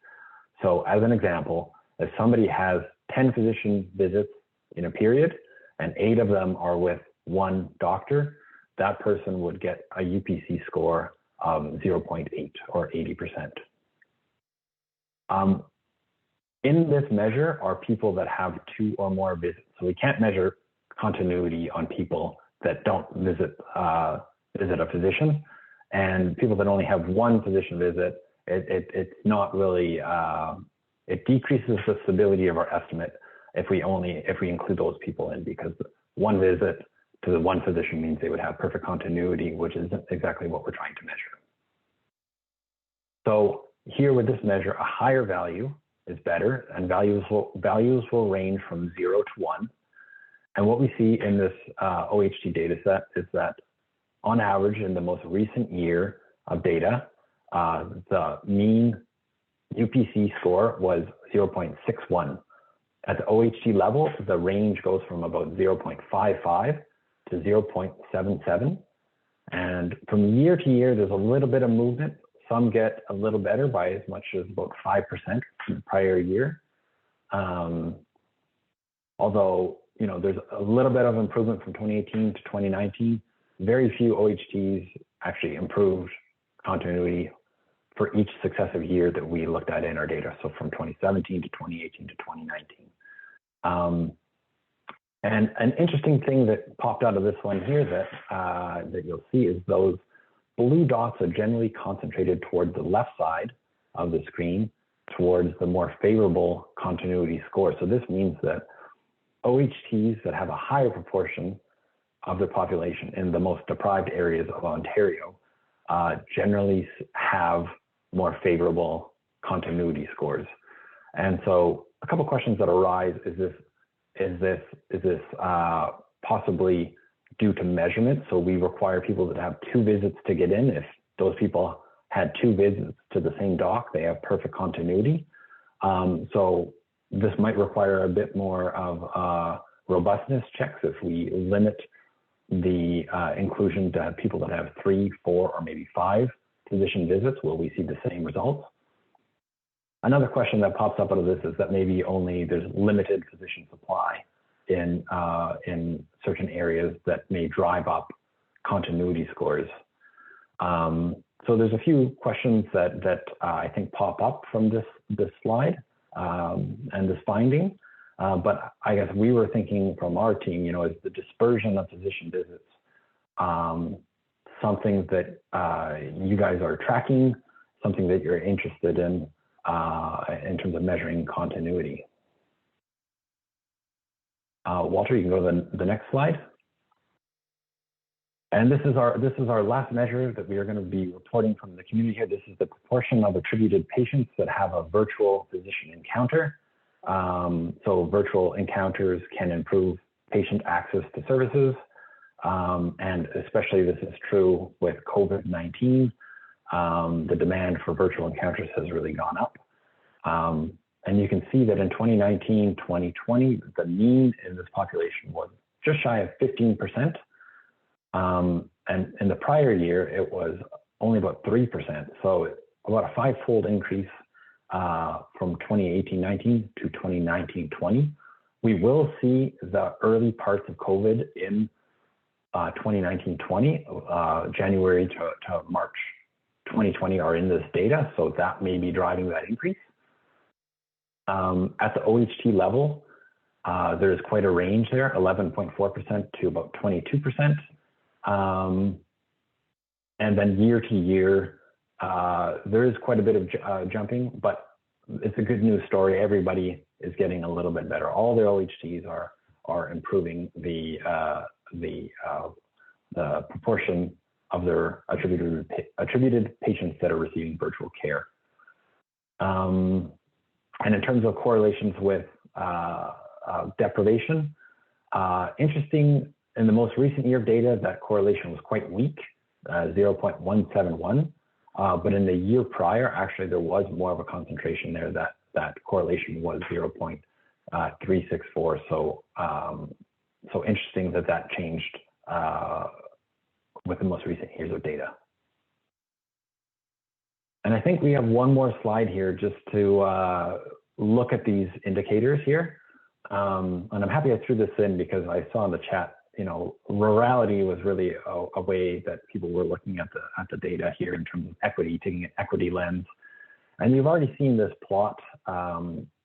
So as an example, if somebody has 10 physician visits in a period and 8 of them are with one doctor, that person would get a UPC score of 0.8 or 80%. In this measure are people that have 2 or more visits. So we can't measure continuity on people that don't visit a physician, and people that only have one physician visit. It's not really, it decreases the stability of our estimate if we include those people in, because one visit to the one physician means they would have perfect continuity, which is exactly what we're trying to measure. So here with this measure, a higher value is better, and values will range from 0 to 1. And what we see in this OHT data set is that on average, in the most recent year of data, the mean UPC score was 0.61. At the OHT level, the range goes from about 0.55 to 0.77. And from year to year, there's a little bit of movement. Some get a little better by as much as about 5% from the prior year. Although, you know, there's a little bit of improvement from 2018 to 2019. Very few OHTs actually improved continuity for each successive year that we looked at in our data. So from 2017 to 2018 to 2019. And an interesting thing that popped out of this one here that you'll see is those blue dots are generally concentrated towards the left side of the screen, towards the more favorable continuity score. So this means that OHTs that have a higher proportion of their population in the most deprived areas of Ontario generally have more favorable continuity scores. And so a couple questions that arise is this possibly due to measurement? So we require people that have 2 visits to get in. If those people had 2 visits to the same doc, they have perfect continuity. So this might require a bit more of robustness checks if we limit the inclusion to people that have 3, 4, or maybe 5 physician visits. Will we see the same results? Another question that pops up out of this is that maybe only there's limited physician supply in certain areas that may drive up continuity scores. So there's a few questions that I think pop up from this slide and this finding. But I guess we were thinking from our team, you know, is the dispersion of physician visits something that you guys are tracking, something that you're interested in terms of measuring continuity? Walter, you can go to the next slide. And this is our last measure that we are going to be reporting from the community here. This is the proportion of attributed patients that have a virtual physician encounter. So virtual encounters can improve patient access to services. And especially this is true with COVID-19. The demand for virtual encounters has really gone up. And you can see that in 2019, 2020, the mean in this population was just shy of 15%. And in the prior year, it was only about 3%. So about a 5-fold increase from 2018-19 to 2019-20. We will see the early parts of COVID in 2019-20, January to March 2020 are in this data. So that may be driving that increase. At the OHT level, there's quite a range there, 11.4% to about 22%. And then year to year, there is quite a bit of jumping, but it's a good news story. Everybody is getting a little bit better. All their OHTs are improving the proportion of their attributed patients that are receiving virtual care. And in terms of correlations with deprivation, interesting, in the most recent year of data, that correlation was quite weak, 0.171. But in the year prior, actually, there was more of a concentration there. That correlation was 0.364. So interesting that changed with the most recent years of data. And I think we have one more slide here just to look at these indicators here. And I'm happy I threw this in because I saw in the chat, you know, rurality was really a way that people were looking at the data here in terms of equity, taking an equity lens. And you've already seen this plot.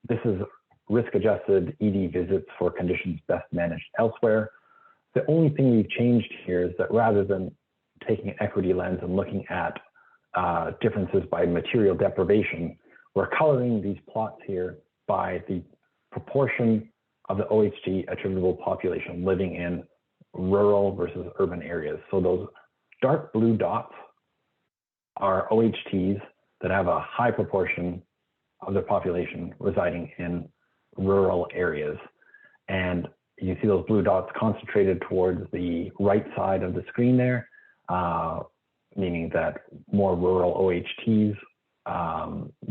This is risk-adjusted ED visits for conditions best managed elsewhere. The only thing we've changed here is that rather than taking an equity lens and looking at differences by material deprivation, we're coloring these plots here by the proportion of the OHT attributable population living in rural versus urban areas. So those dark blue dots are OHTs that have a high proportion of their population residing in rural areas. And you see those blue dots concentrated towards the right side of the screen there. meaning that more rural OHTs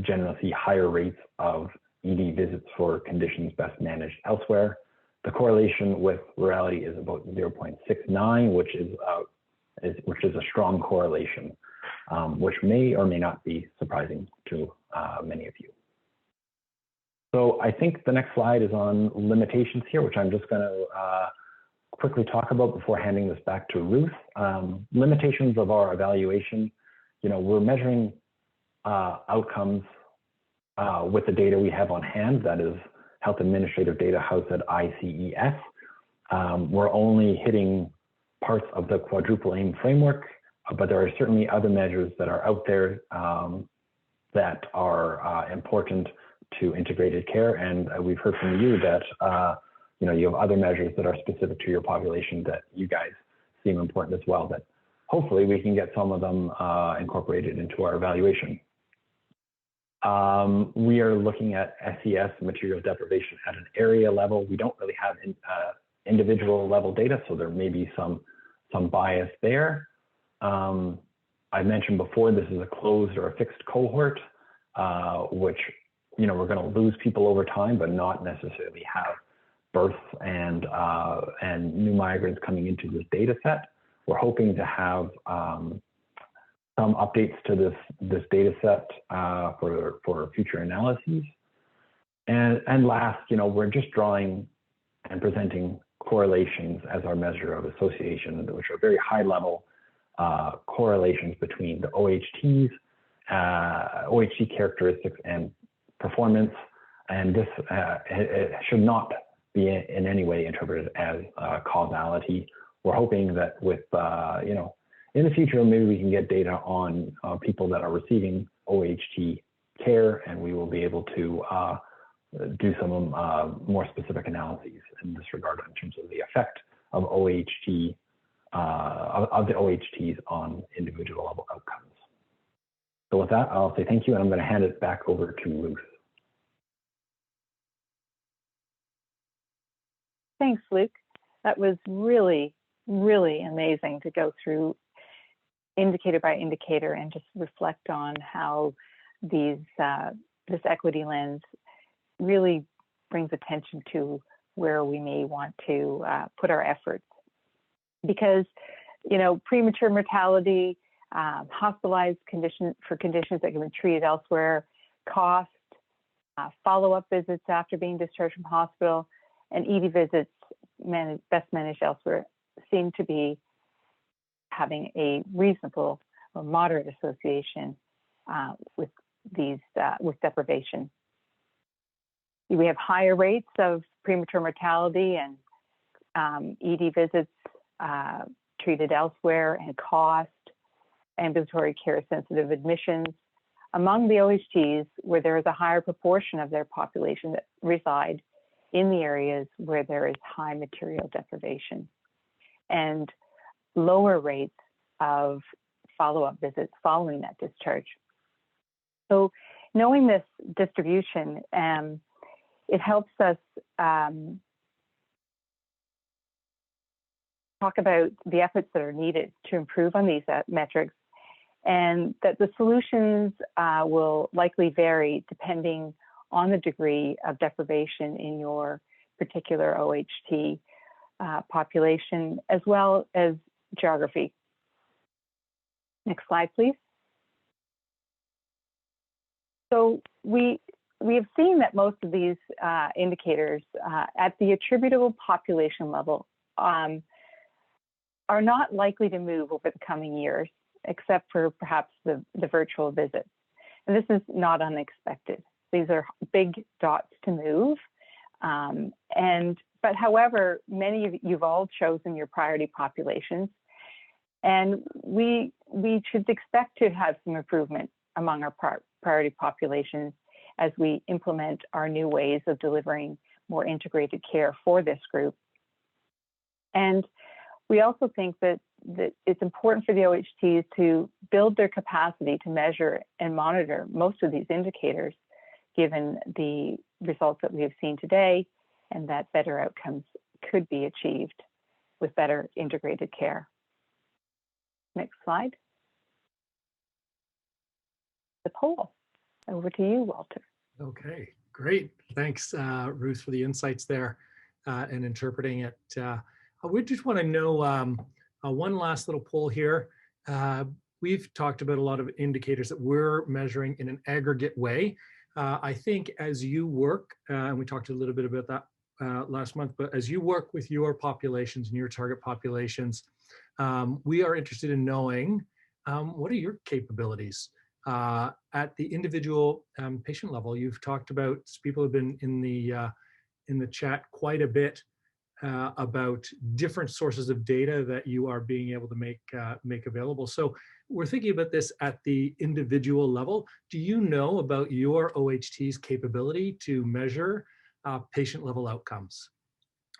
generally see higher rates of ED visits for conditions best managed elsewhere. The correlation with rurality is about 0.69, which is a strong correlation, which may or may not be surprising to many of you. So I think the next slide is on limitations here, which I'm just going to quickly talk about before handing this back to Ruth. Limitations of our evaluation, we're measuring outcomes with the data we have on hand, that is health administrative data housed at ICES. We're only hitting parts of the Quadruple Aim Framework, but there are certainly other measures that are out there that are important to integrated care. And we've heard from you that you have other measures that are specific to your population that you guys seem important as well, that hopefully we can get some of them incorporated into our evaluation. We are looking at SES, material deprivation, at an area level. We don't really have individual level data, so there may be some bias there. I mentioned before, this is a closed or a fixed cohort, which we're going to lose people over time, but not necessarily have births and new migrants coming into this data set. We're hoping to have some updates to this data set for future analyses. And last, we're just drawing and presenting correlations as our measure of association, which are very high level correlations between the OHTs, OHT characteristics and performance. And this it should not be in any way interpreted as causality. We're hoping that with, in the future, maybe we can get data on people that are receiving OHT care, and we will be able to do some more specific analyses in this regard in terms of the effect of OHT, of the OHTs on individual level outcomes. So with that, I'll say thank you, and I'm going to hand it back over to Ruth. Thanks, Luke. That was really, really amazing to go through indicator by indicator and just reflect on how this equity lens really brings attention to where we may want to put our efforts. Because, premature mortality, hospitalized for conditions that can be treated elsewhere, cost, follow-up visits after being discharged from hospital, and ED visits best managed elsewhere seem to be having a reasonable or moderate association with deprivation. We have higher rates of premature mortality and ED visits treated elsewhere, and cost, ambulatory care sensitive admissions among the OHTs where there is a higher proportion of their population that reside in the areas where there is high material deprivation, and lower rates of follow-up visits following that discharge. So knowing this distribution, it helps us talk about the efforts that are needed to improve on these metrics, and that the solutions will likely vary depending on the degree of deprivation in your particular OHT population, as well as geography. Next slide, please. So we have seen that most of these indicators at the attributable population level are not likely to move over the coming years, except for perhaps the virtual visits. And this is not unexpected. These are big dots to move. But however, many of you've all chosen your priority populations, and we should expect to have some improvement among our priority populations as we implement our new ways of delivering more integrated care for this group. And we also think that it's important for the OHTs to build their capacity to measure and monitor most of these indicators, given the results that we have seen today, and that better outcomes could be achieved with better integrated care. Next slide. poll. Over to you, Walter. Okay, great. Thanks, Ruth, for the insights there and interpreting it. We just want to know one last little poll here. We've talked about a lot of indicators that we're measuring in an aggregate way. I think as you work, and we talked a little bit about that last month, but as you work with your populations and your target populations, we are interested in knowing what are your capabilities at the individual patient level. You've talked about, people have been in the chat quite a bit about different sources of data that you are being able to make available. So we're thinking about this at the individual level. Do you know about your OHT's capability to measure patient level outcomes?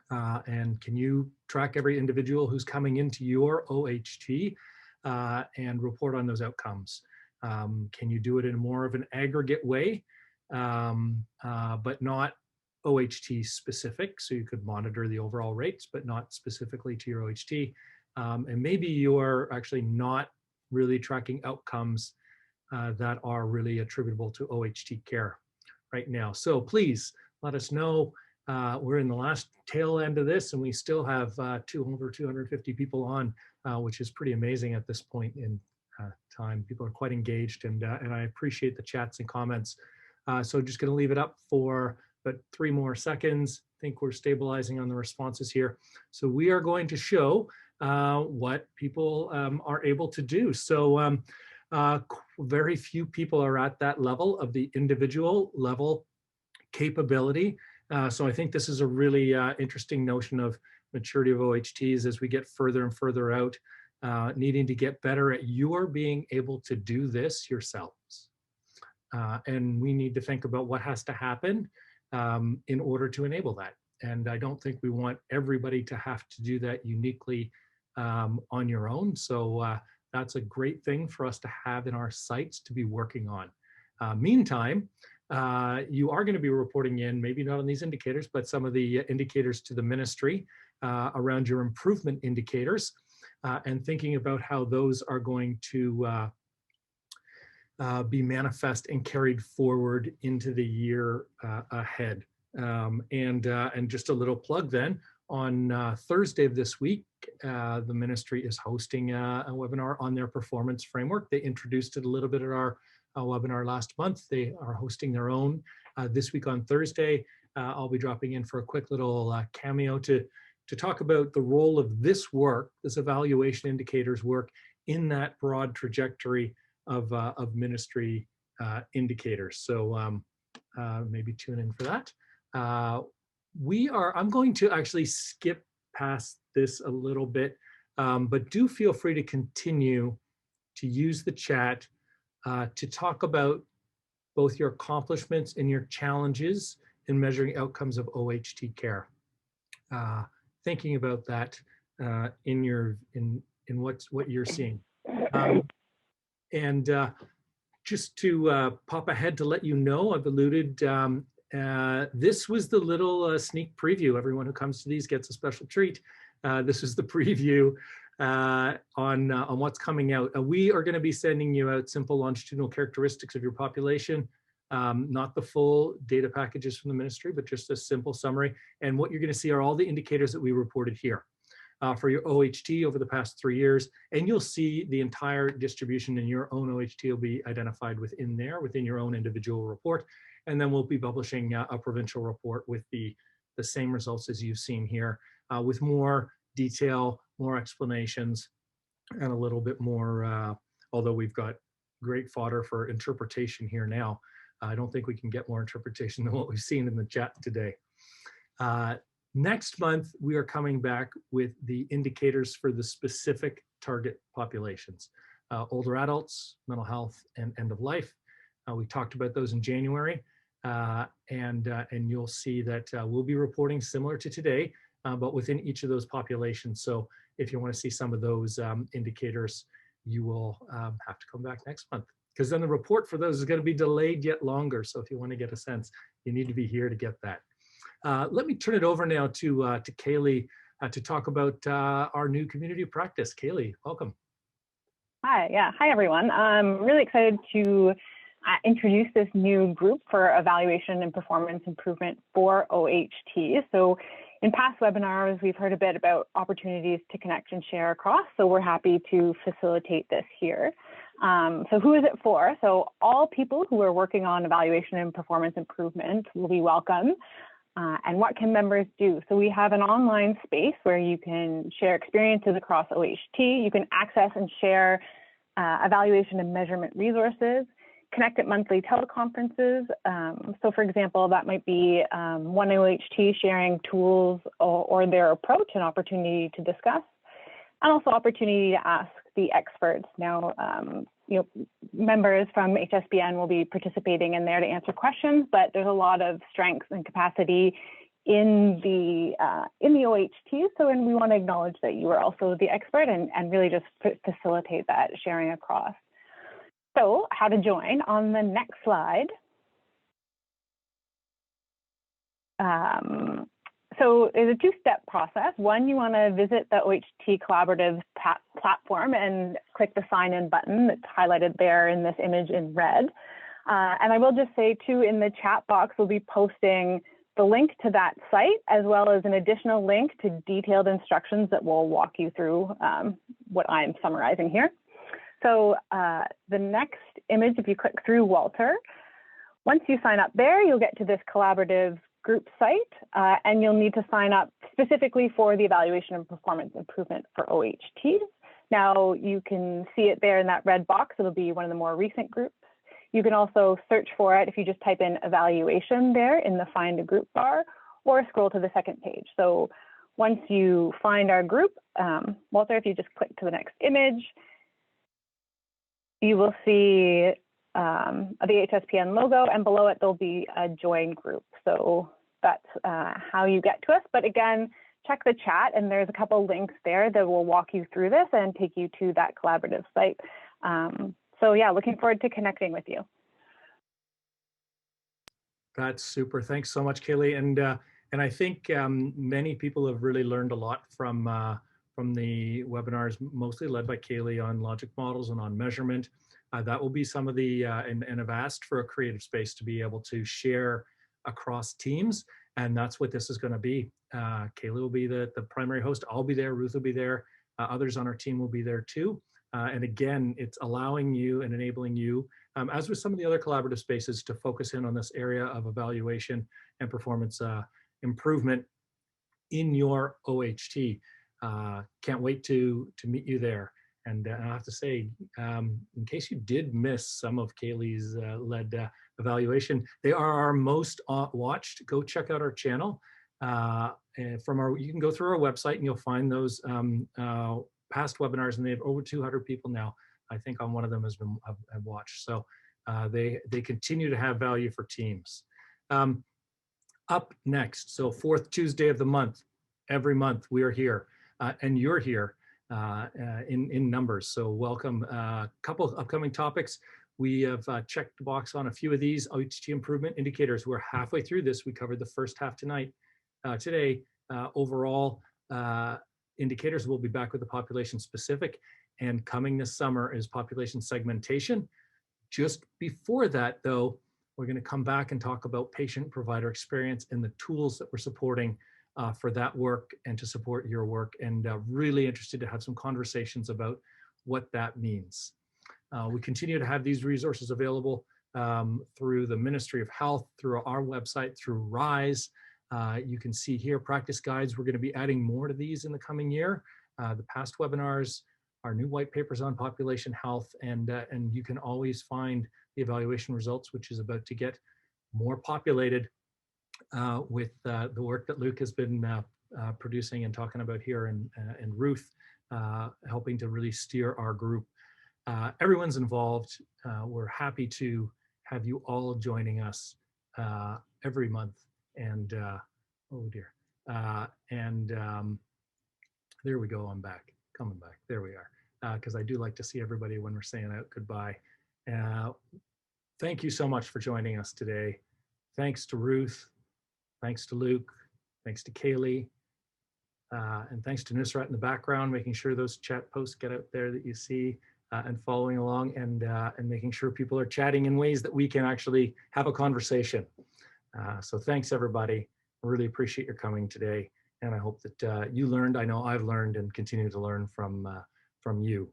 And can you track every individual who's coming into your OHT and report on those outcomes? Can you do it in more of an aggregate way, but not OHT specific? So you could monitor the overall rates, but not specifically to your OHT. And maybe you're actually not really tracking outcomes that are really attributable to OHT care right now. So please let us know. We're in the last tail end of this, and we still have over 250 people on, which is pretty amazing at this point in time. People are quite engaged, and I appreciate the chats and comments. So just going to leave it up for about 3 more seconds. I think we're stabilizing on the responses here. So we are going to show what people are able to do. So very few people are at that level of the individual level capability. So I think this is a really interesting notion of maturity of OHTs as we get further and further out, needing to get better at your being able to do this yourselves. And we need to think about what has to happen in order to enable that. And I don't think we want everybody to have to do that uniquely on your own. So that's a great thing for us to have in our sites to be working on. Meantime, you are going to be reporting in, maybe not on these indicators, but some of the indicators to the ministry around your improvement indicators, and thinking about how those are going to be manifest and carried forward into the year ahead. And just a little plug then, on Thursday of this week, the ministry is hosting a webinar on their performance framework. They introduced it a little bit at our webinar last month. They are hosting their own this week on Thursday. I'll be dropping in for a quick little cameo to talk about the role of this work, this evaluation indicators work, in that broad trajectory of ministry indicators. So maybe tune in for that. I'm going to actually skip past this a little bit, but do feel free to continue to use the chat to talk about both your accomplishments and your challenges in measuring outcomes of OHT care. Thinking about that in what you're seeing. And just to pop ahead to let you know, I've alluded, this was the little sneak preview. Everyone who comes to these gets a special treat. This is the preview on what's coming out. We are going to be sending you out simple longitudinal characteristics of your population, not the full data packages from the ministry, but just a simple summary. And what you're going to see are all the indicators that we reported here for your OHT over the past 3 years. And you'll see the entire distribution in your own OHT will be identified within there, within your own individual report. And then we'll be publishing a provincial report with the same results as you've seen here, with more detail, more explanations, and a little bit more, although we've got great fodder for interpretation here now. I don't think we can get more interpretation than what we've seen in the chat today. Next month, we are coming back with the indicators for the specific target populations, older adults, mental health, and end of life. We talked about those in January, and you'll see that we'll be reporting similar to today, but within each of those populations. So if you want to see some of those indicators, you will have to come back next month, because then the report for those is going to be delayed yet longer. So if you want to get a sense, you need to be here to get that. Let me turn it over now to Kaylee to talk about our new community practice. Kaylee, welcome. Hi, yeah, hi everyone. I'm really excited to introduce this new group for evaluation and performance improvement for OHT. So in past webinars, we've heard a bit about opportunities to connect and share across, so we're happy to facilitate this here. So who is it for? So all people who are working on evaluation and performance improvement will be welcome. And what can members do? So we have an online space where you can share experiences across OHT. You can access and share evaluation and measurement resources, connect at monthly teleconferences. So for example, that might be one OHT sharing tools or their approach, an opportunity to discuss, and also opportunity to ask the experts. Now, members from HSPN will be participating in there to answer questions, but there's a lot of strengths and capacity in the OHT. So, and we want to acknowledge that you are also the expert and really just facilitate that sharing across. So how to join on the next slide. So it's a two-step process. One, you want to visit the OHT Collaborative platform and click the sign in button that's highlighted there in this image in red. And I will just say too, in the chat box, we'll be posting the link to that site, as well as an additional link to detailed instructions that will walk you through what I'm summarizing here. So the next image, if you click through Walter, once you sign up there, you'll get to this collaborative group site, and you'll need to sign up specifically for the evaluation and performance improvement for OHTs. Now you can see it there in that red box. It'll be one of the more recent groups. You can also search for it if you just type in evaluation there in the find a group bar, or scroll to the second page. So once you find our group, Walter, if you just click to the next image, you will see the HSPN logo, and below it, there'll be a join group. So that's how you get to us. But again, check the chat, and there's a couple links there that will walk you through this and take you to that collaborative site. So yeah, looking forward to connecting with you. That's super. Thanks so much, Kaylee. And I think many people have really learned a lot from the webinars, mostly led by Kaylee on logic models and on measurement. That will be some of the, and have asked for a creative space to be able to share across teams. And that's what this is going to be. Kaylee will be the primary host. I'll be there. Ruth will be there. Others on our team will be there too. And again, it's allowing you and enabling you, as with some of the other collaborative spaces, to focus in on this area of evaluation and performance improvement in your OHT. Can't wait to meet you there. And I have to say, in case you did miss some of Kaylee's led evaluation, they are our most watched. Go check out our channel. You can go through our website and you'll find those past webinars, and they have over 200 people now. I think on one of them have watched. So they continue to have value for teams. Up next, so fourth Tuesday of the month, every month we are here, and you're here. In numbers. So welcome. A couple of upcoming topics. We have checked the box on a few of these OHT improvement indicators. We're halfway through this. We covered the first half today. Overall indicators, we'll be back with the population specific, and coming this summer is population segmentation. Just before that though, we're going to come back and talk about patient provider experience and the tools that we're supporting for that work and to support your work, and really interested to have some conversations about what that means. We continue to have these resources available through the Ministry of Health, through our website, through RISE. You can see here practice guides. We're going to be adding more to these in the coming year. The past webinars, our new white papers on population health, and you can always find the evaluation results, which is about to get more populated with the work that Luke has been producing and talking about here, and Ruth helping to really steer our group. Everyone's involved. We're happy to have you all joining us every month. And oh dear. There we go. I'm back. Coming back. There we are. Because I do like to see everybody when we're saying out goodbye. Thank you so much for joining us today. Thanks to Ruth. Thanks to Luke, thanks to Kaylee, and thanks to Nusrat in the background, making sure those chat posts get out there that you see. and following along and making sure people are chatting in ways that we can actually have a conversation. So thanks, everybody. I really appreciate your coming today. And I hope that you learned. I know I've learned and continue to learn from you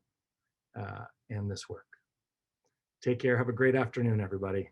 and this work. Take care. Have a great afternoon, everybody.